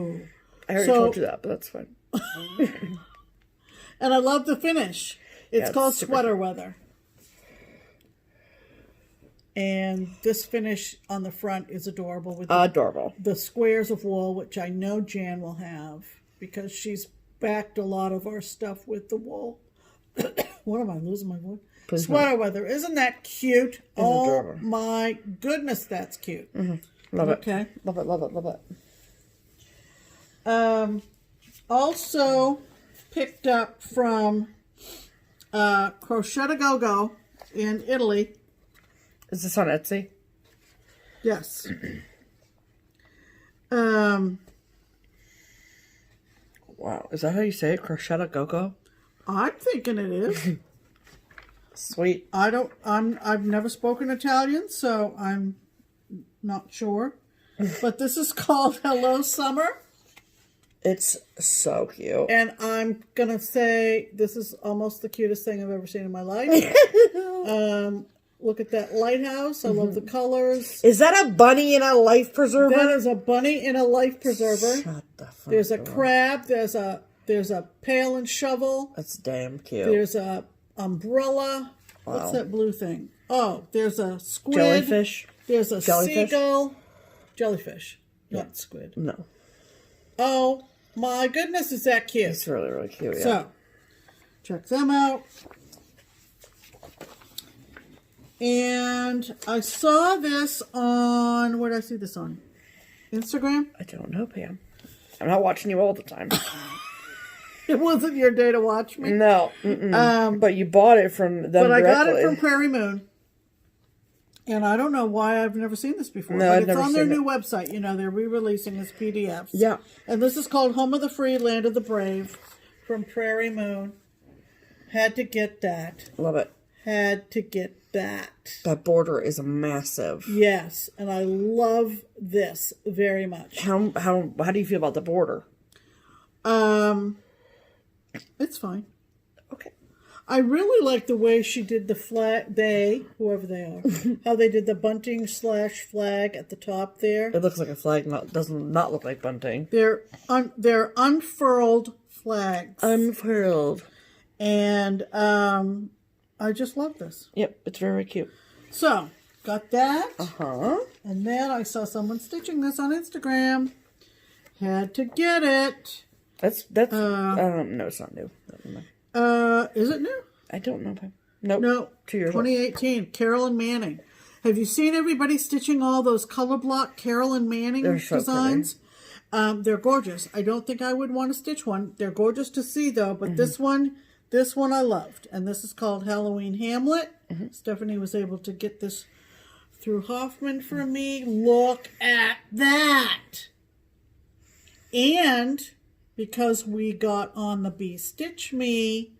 2020. I already told you that, but that's fine. And I love the finish. It's called Sweater Weather. And this finish on the front is adorable. With the squares of wool, which I know Jan will have because she's backed a lot of our stuff with the wool. What am I losing my voice? Sweater Weather. Isn't that cute? Oh my goodness, that's cute. Love it. Okay. Love it, love it, love it. Also picked up from Crocette Gogo in Italy. Is this on Etsy? Yes. Wow. Is that how you say it? Crocette Gogo? I'm thinking it is. Sweet. I've never spoken Italian, so I'm not sure. But this is called Hello Summer. It's so cute. And I'm going to say this is almost the cutest thing I've ever seen in my life. Look at that lighthouse. I love the colors. Is that a bunny in a life preserver? That is a bunny in a life preserver. Shut the fuck up. There's a crab. There's a pail and shovel. That's damn cute. There's a umbrella. Wow. What's that blue thing? Oh, there's a squid. Jellyfish. There's a seagull. Jellyfish. Not squid. No. Oh, my goodness, is that cute? It's really, really cute, yeah. So, check them out. And I saw this on, where did I see this on? Instagram? I don't know, Pam. I'm not watching you all the time. It wasn't your day to watch me. No. But you bought it from them directly. I got it from Prairie Moon. And I don't know why I've never seen this before. No, but I've it's never on their seen new website. You know, they're re-releasing as PDFs. Yeah. And this is called Home of the Free, Land of the Brave from Prairie Moon. Had to get that. Love it. Had to get that. That border is massive. Yes, and I love this very much. How do you feel about the border? It's fine. Okay. I really like the way she did the flag. Whoever they are, how they did the bunting / flag at the top there. It looks like a flag. Does not look like bunting. They're unfurled flags. Unfurled. And I just love this. Yep, it's very cute. So, got that. Uh-huh. And then I saw someone stitching this on Instagram. Had to get it. That's no, it's not new. Is it new? I don't know. Nope. No. 2 years old. 2018. Carolyn Manning. Have you seen everybody stitching all those color block Carolyn Manning designs? They're gorgeous. I don't think I would want to stitch one. They're gorgeous to see though, but this one I loved. And this is called Halloween Hamlet. Stephanie was able to get this through Hoffman for me. Look at that. And because we got on the Be Stitch Me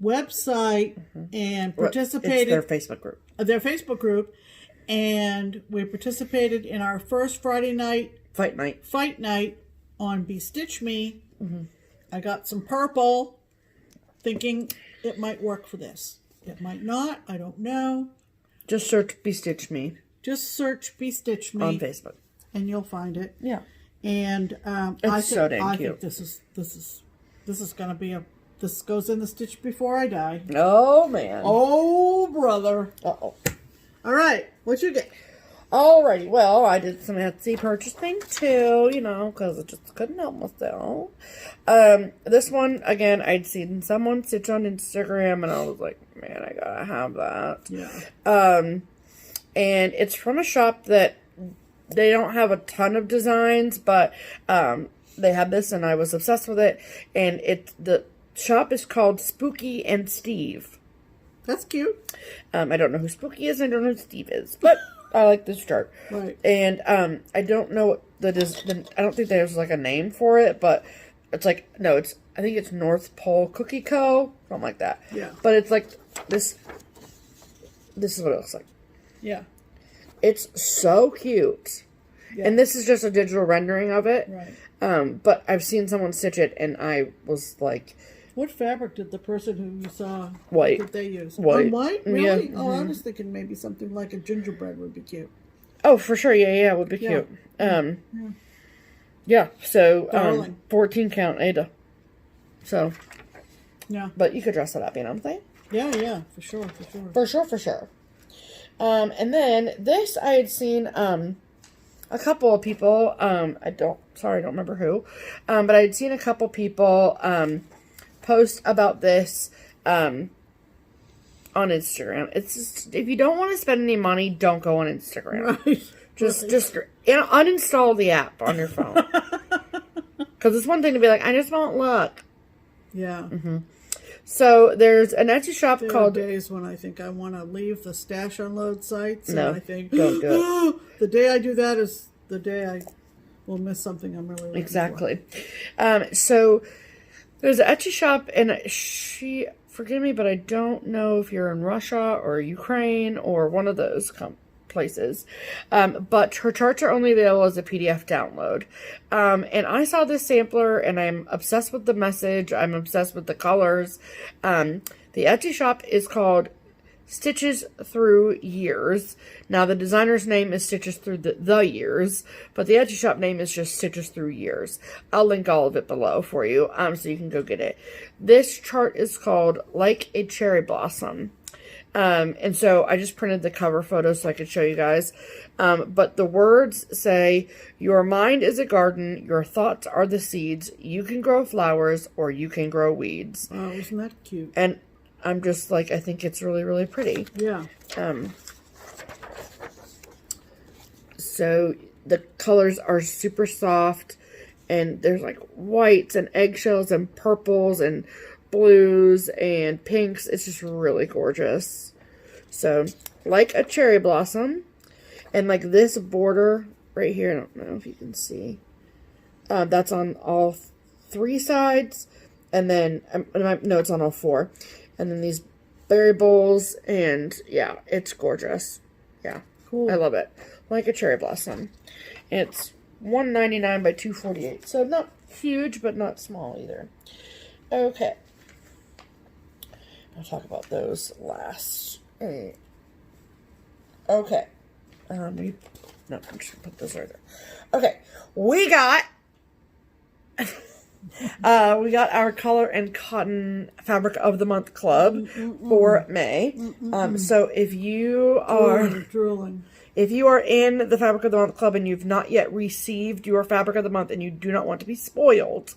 website and participated. It's their Facebook group. Their Facebook group. And we participated in our first Friday night. Fight night on Be Stitch Me. I got some purple, thinking it might work for this. It might not. I don't know. Just search Be Stitch Me. Just search Be Stitch Me on Facebook, and you'll find it. Yeah. And it's so dang I cute. think this is gonna be this goes in the Stitch Before I Die. Oh man. Oh brother. Uh-oh. All right, what you get? Alrighty, well, I did some Etsy purchasing too, you know, because I just couldn't help myself. This one, again, I'd seen someone stitch on Instagram, and I was like, man, I gotta have that. Yeah. And it's from a shop that they don't have a ton of designs, but they have this, and I was obsessed with it. And the shop is called Spooky and Steve. That's cute. I don't know who Spooky is, and I don't know who Steve is, but I like this chart. Right. And I don't know what I don't think there's like a name for it, but it's like, no, I think it's North Pole Cookie Co. Something like that. Yeah. But it's like this is what it looks like. Yeah. It's so cute. Yeah. And this is just a digital rendering of it. Right. But I've seen someone stitch it, and I was like, what fabric did the person who you saw, white. did they use? White. Oh, white? Really? Yeah. Oh, I was thinking maybe something like a gingerbread would be cute. oh, for sure. Yeah, it would be cute. Yeah. So, 14 count Ada. So, yeah. but you could dress it up, you know what I'm saying? Yeah, for sure. For sure. And then this I had seen, a couple of people, I don't remember who, but I had seen a couple people, post about this, on Instagram. It's just, if you don't want to spend any money, don't go on Instagram. Right. Just uninstall the app on your phone. Because it's one thing to be like, I just won't look. Yeah. So there's an Etsy shop called. There are days when I think I want to leave the stash unload sites. No, and I think, don't do it. The day I do that is the day I will miss something I'm really looking Exactly. So there's an Etsy shop, and forgive me, but I don't know if you're in Russia or Ukraine or one of those places. But her charts are only available as a PDF download. And I saw this sampler, and I'm obsessed with the message. I'm obsessed with the colors. The Etsy shop is called StitchesThroughYears. Now, the designer's name is Stitches Through the Years, but the Etsy shop name is just StitchesThroughYears. I'll link all of it below for you, so you can go get it. This chart is called Like a Cherry Blossom. And so I just printed the cover photo so I could show you guys. But the words say, your mind is a garden, your thoughts are the seeds, you can grow flowers or you can grow weeds. Oh, isn't that cute? And I'm just like, I think it's really, really pretty. Yeah. So the colors are super soft, and there's like whites and eggshells and purples and blues and pinks. It's just really gorgeous. So Like a Cherry Blossom. And like this border right here, I don't know if you can see. That's on all 3 sides. And then, no, it's on all 4. And then these berry bowls. And yeah, it's gorgeous. Yeah. Cool. I love it. Like a Cherry Blossom. It's $1.99 by $2.48. So not huge, but not small either. Okay. I'll talk about those last. Okay. No, I'm just gonna put those right there. Okay, we got our Color and Cotton Fabric of the Month Club for May. So if you are drooling. If you are in the Fabric of the Month Club and you've not yet received your Fabric of the Month and you do not want to be spoiled,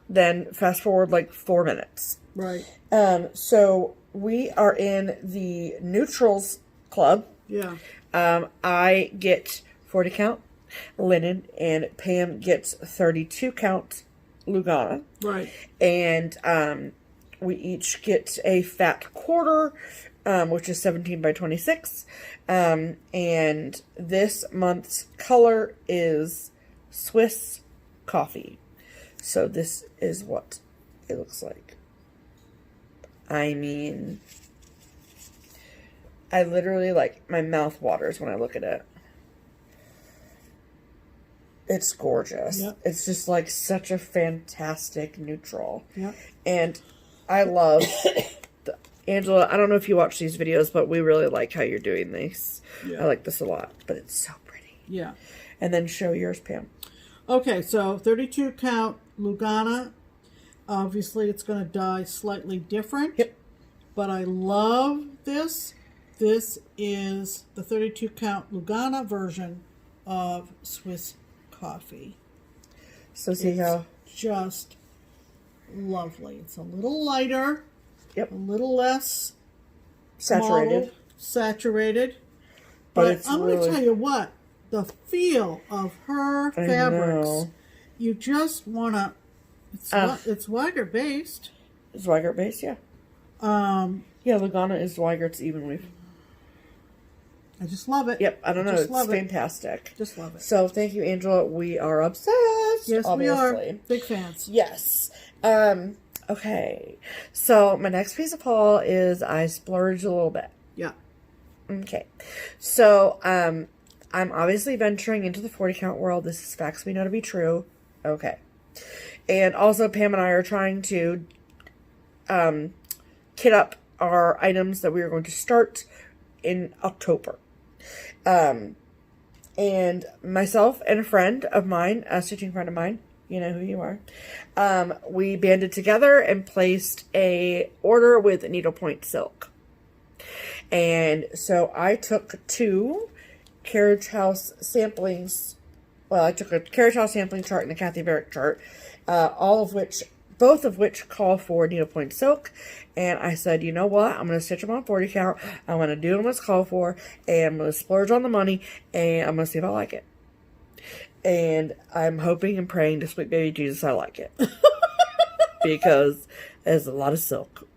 then fast forward like 4 minutes. Right. So we are in the Neutrals Club. Yeah. I get 40 count linen and Pam gets 32 count Lugana. Right. And we each get a fat quarter, which is 17 by 26. And this month's color is Swiss Coffee. So this is what it looks like. I mean, I literally, like, my mouth waters when I look at it. It's gorgeous. Yep. It's just, like, such a fantastic neutral. Yep. And I love, Angela, I don't know if you watch these videos, but we really like how you're doing these. Yeah. I like this a lot, but it's so pretty. Yeah. And then show yours, Pam. Okay, so 32 count Lugana. Obviously, it's going to dye slightly different. Yep. But I love this. This is the 32 count Lugana version of Swiss Coffee. So see how... Just lovely. It's a little lighter. Yep. A little less Saturated. Saturated. But it's I'm going to tell you what. The feel of her fabrics. You just want to... It's Weigert based. It's Weigert based, yeah. Yeah, Lugana is Weigert's even weave. I just love it. Yep, I don't know. It's fantastic. Just love it. So, thank you, Angela. We are obsessed. Yes, obviously. we are. Big fans. Yes. Okay. So, my next piece of haul is I splurged a little bit. Yeah. Okay. So, I'm obviously venturing into the 40 count world. This is facts we know to be true. Okay. And also, Pam and I are trying to kit up our items that we are going to start in October. And myself and a friend of mine, a stitching friend of mine, you know who you are, we banded together and placed a order with needlepoint silk. And so I took 2 carriage house samplings. Well, I took a carriage house sampling chart and a Kathy Barrick chart, both of which call for needlepoint silk. And I said, you know what? I'm going to stitch them on 40 count. I'm going to do them what's called for. And I'm going to splurge on the money. And I'm going to see if I like it. And I'm hoping and praying to sweet baby Jesus I like it. Because there's a lot of silk.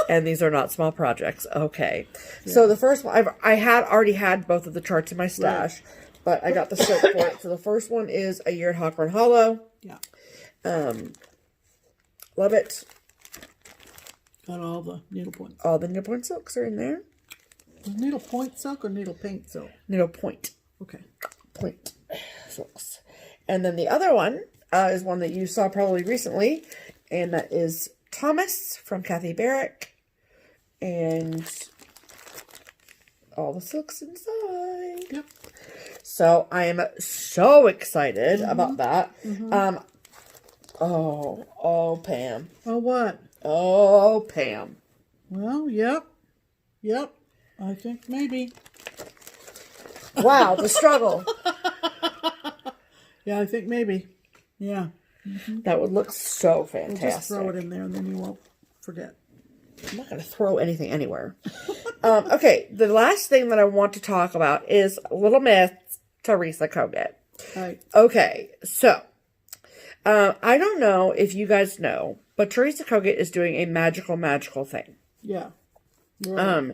And these are not small projects. Okay. Yeah. So the first one, I had already had both of the charts in my stash. Right. But I got the silk for it. So the first one is a Yeared Hawthorne Hollow. Yeah. Love it. Got all the needlepoint. All the needlepoint silks are in there. Needlepoint silk or needle paint silk? Needlepoint. Okay. Point silks. And then the other one is one that you saw probably recently. And that is Thomas from Kathy Barrick. And all the silks inside. Yep. So I am so excited about that. Oh, Pam. Oh, what? Oh, Pam. Well, yep. I think maybe. Wow, the struggle. Yeah, I think maybe. Yeah. That would look so fantastic. We'll just throw it in there and then you won't forget. I'm not going to throw anything anywhere. Okay, the last thing that I want to talk about is Little Miss Teresa Kogut. Right. Okay, so I don't know if you guys know, but Teresa Kogut is doing a magical thing. Yeah. Right.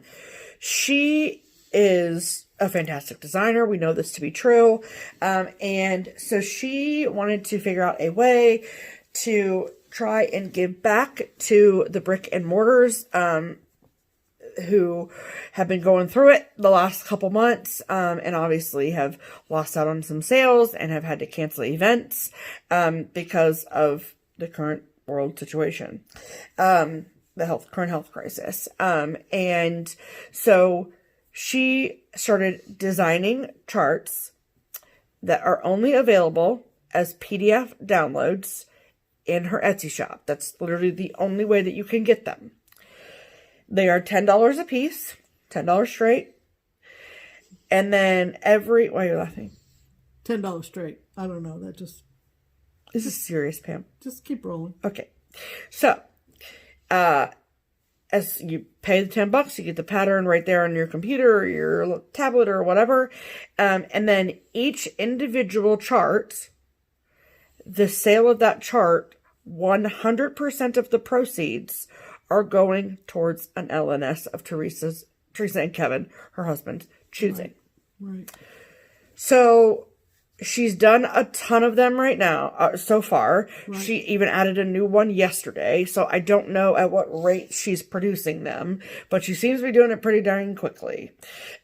She is a fantastic designer. We know this to be true. And so she wanted to figure out a way to try and give back to the brick and mortars, who have been going through it the last couple months, and obviously have lost out on some sales and have had to cancel events, because of the current world situation, the current health crisis. And so she started designing charts that are only available as PDF downloads in her Etsy shop. That's literally the only way that you can get them. They are $10 a piece, $10 straight. And then why are you laughing? $10 straight. I don't know. That just... This is serious, Pam. Just keep rolling. Okay. So, as you pay the $10, you get the pattern right there on your computer or your tablet or whatever. And then each individual chart, the sale of that chart, 100% of the proceeds are going towards an LNS of Teresa and Kevin, her husband, choosing. Right. So she's done a ton of them right now, so far. Right. She even added a new one yesterday. So I don't know at what rate she's producing them, but she seems to be doing it pretty darn quickly.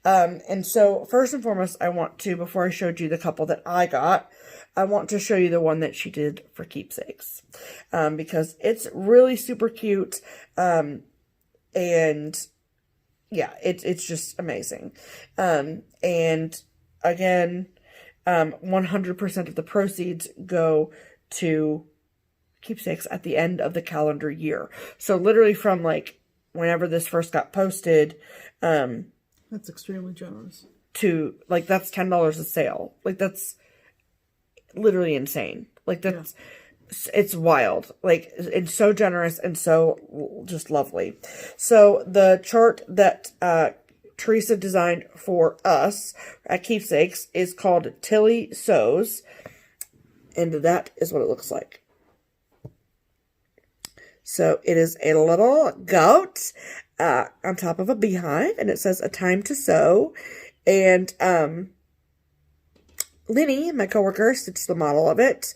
And so first and foremost, I want to, before I showed you the couple that I got, I want to show you the one that she did for Keepsakes, because it's really super cute. And yeah, it's just amazing. And again, 100% of the proceeds go to Keepsakes at the end of the calendar year. So literally from like whenever this first got posted, that's extremely generous. To like, that's $10 a sale. Like that's literally insane. Like that's, it's wild. Like it's so generous and so just lovely. So the chart that, Teresa designed for us at Keepsakes is called Tilly Sews, and that is what it looks like. So it is a little goat on top of a beehive, and it says "A Time to Sew." And Linny, my coworker, stitched the model of it.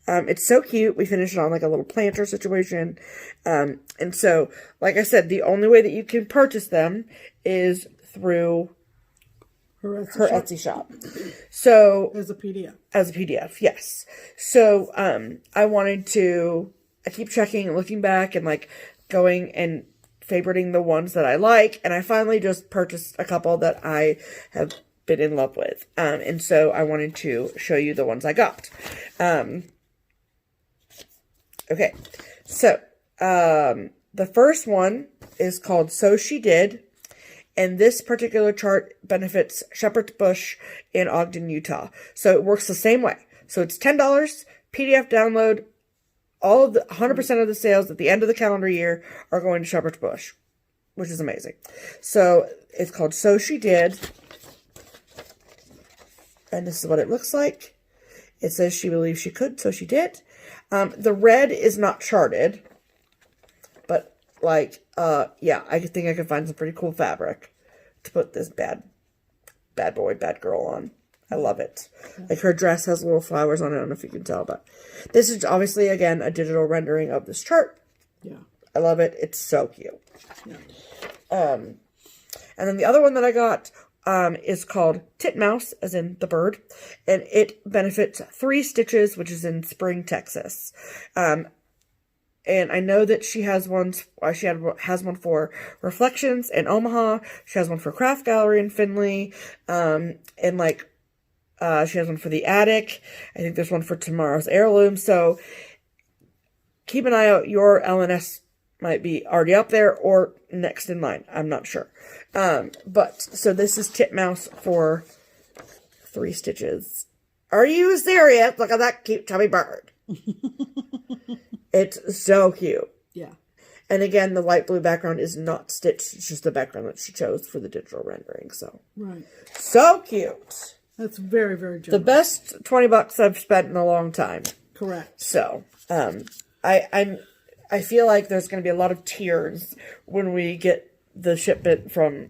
It's so cute. We finished it on like a little planter situation. And so, like I said, the only way that you can purchase them is through her Etsy shop. So as a PDF, yes. So I keep checking and looking back and like going and favoriting the ones that I like, and I finally just purchased a couple that I have been in love with, and so I wanted to show you the ones I got. Okay, so the first one is called So She Did. And this particular chart benefits Shepherd's Bush in Ogden, Utah. So it works the same way. So it's $10, PDF download. All of the 100% of the sales at the end of the calendar year are going to Shepherd's Bush, which is amazing. So it's called So She Did. And this is what it looks like. It says she believed she could, so she did. The red is not charted. But like, yeah, I think I could find some pretty cool fabric to put this bad girl on. I love it. Like her dress has little flowers on it. I don't know if you can tell, but this is obviously, again, a digital rendering of this chart. Yeah. I love it. It's so cute. Yeah. And then the other one that I got, is called Titmouse, as in the bird, and it benefits 3 Stitches, which is in Spring, Texas. And I know that she has ones. Has one for Reflections in Omaha. She has one for Craft Gallery in Findlay. And like, she has one for the Attic. I think there's one for Tomorrow's Heirloom. So keep an eye out. Your LNS might be already up there or next in line. I'm not sure. But so this is Titmouse for 3 Stitches. Are you serious? Look at that cute chubby bird. It's so cute. Yeah. And again, the light blue background is not stitched. It's just the background that she chose for the digital rendering. So, right. So cute. That's very, very generous. The best $20 I've spent in a long time. Correct. So, I feel like there's going to be a lot of tears when we get the shipment from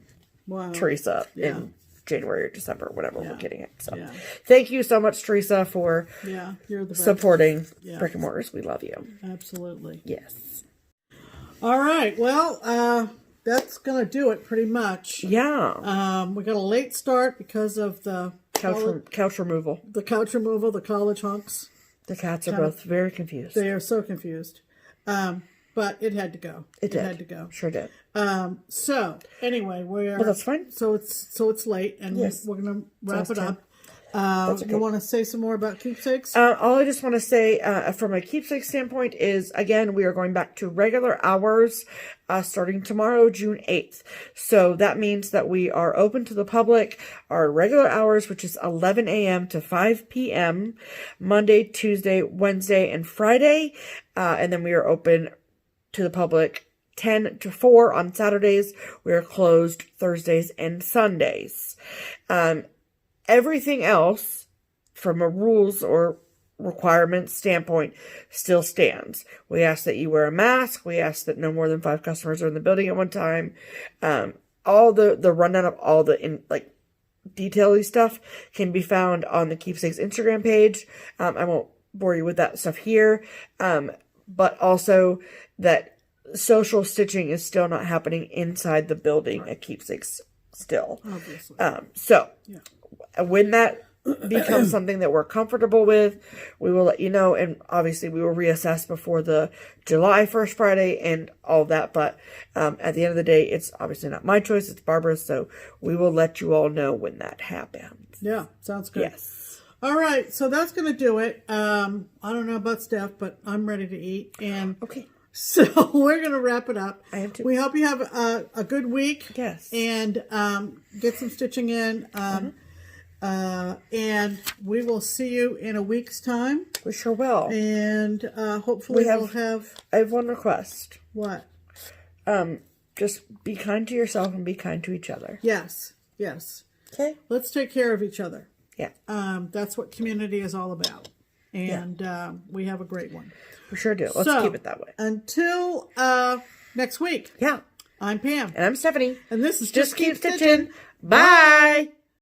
Teresa in January or December, whenever we're getting it. So thank you so much, Teresa, for you're the best. Supporting brick and mortars. We love you. Absolutely. Yes. All right. Well, that's going to do it pretty much. Yeah. We got a late start because of the couch removal. The couch removal, the college hunks. The cats are both very confused. They are so confused. But it had to go. It had to go. Sure did. So anyway, we're that's fine. So it's late, and we're gonna wrap it up. You want to say some more about keepsakes? All I just want to say, from a keepsake standpoint, is again we are going back to regular hours, starting tomorrow, June 8th. So that means that we are open to the public. Our regular hours, which is 11 a.m. to 5 p.m. Monday, Tuesday, Wednesday, and Friday, and then we are open to the public 10 to 4 on Saturdays. We are closed Thursdays and Sundays. Everything else from a rules or requirements standpoint still stands. We ask that you wear a mask. We ask that no more than 5 customers are in the building at one time. All the rundown of all the detail-y stuff can be found on the Keepsakes Instagram page. I won't bore you with that stuff here. But also that social stitching is still not happening inside the building at Keepsakes still. Obviously. When that becomes something that we're comfortable with, we will let you know. And obviously we will reassess before the July 1st Friday and all that. But at the end of the day, it's obviously not my choice. It's Barbara's. So we will let you all know when that happens. Yeah, sounds good. Yes. All right, so that's going to do it. I don't know about Steph, but I'm ready to eat. And so we're going to wrap it up. I am too. We hope you have a good week. Yes. And get some stitching in. And we will see you in a week's time. We sure will. And hopefully we'll have... I have one request. What? Just be kind to yourself and be kind to each other. Yes. Yes. Okay. Let's take care of each other. Yeah. That's what community is all about. And we have a great one. We sure do. Let's keep it that way. Until next week. Yeah. I'm Pam. And I'm Stephanie. And this is Just Keep Stitching. Bye.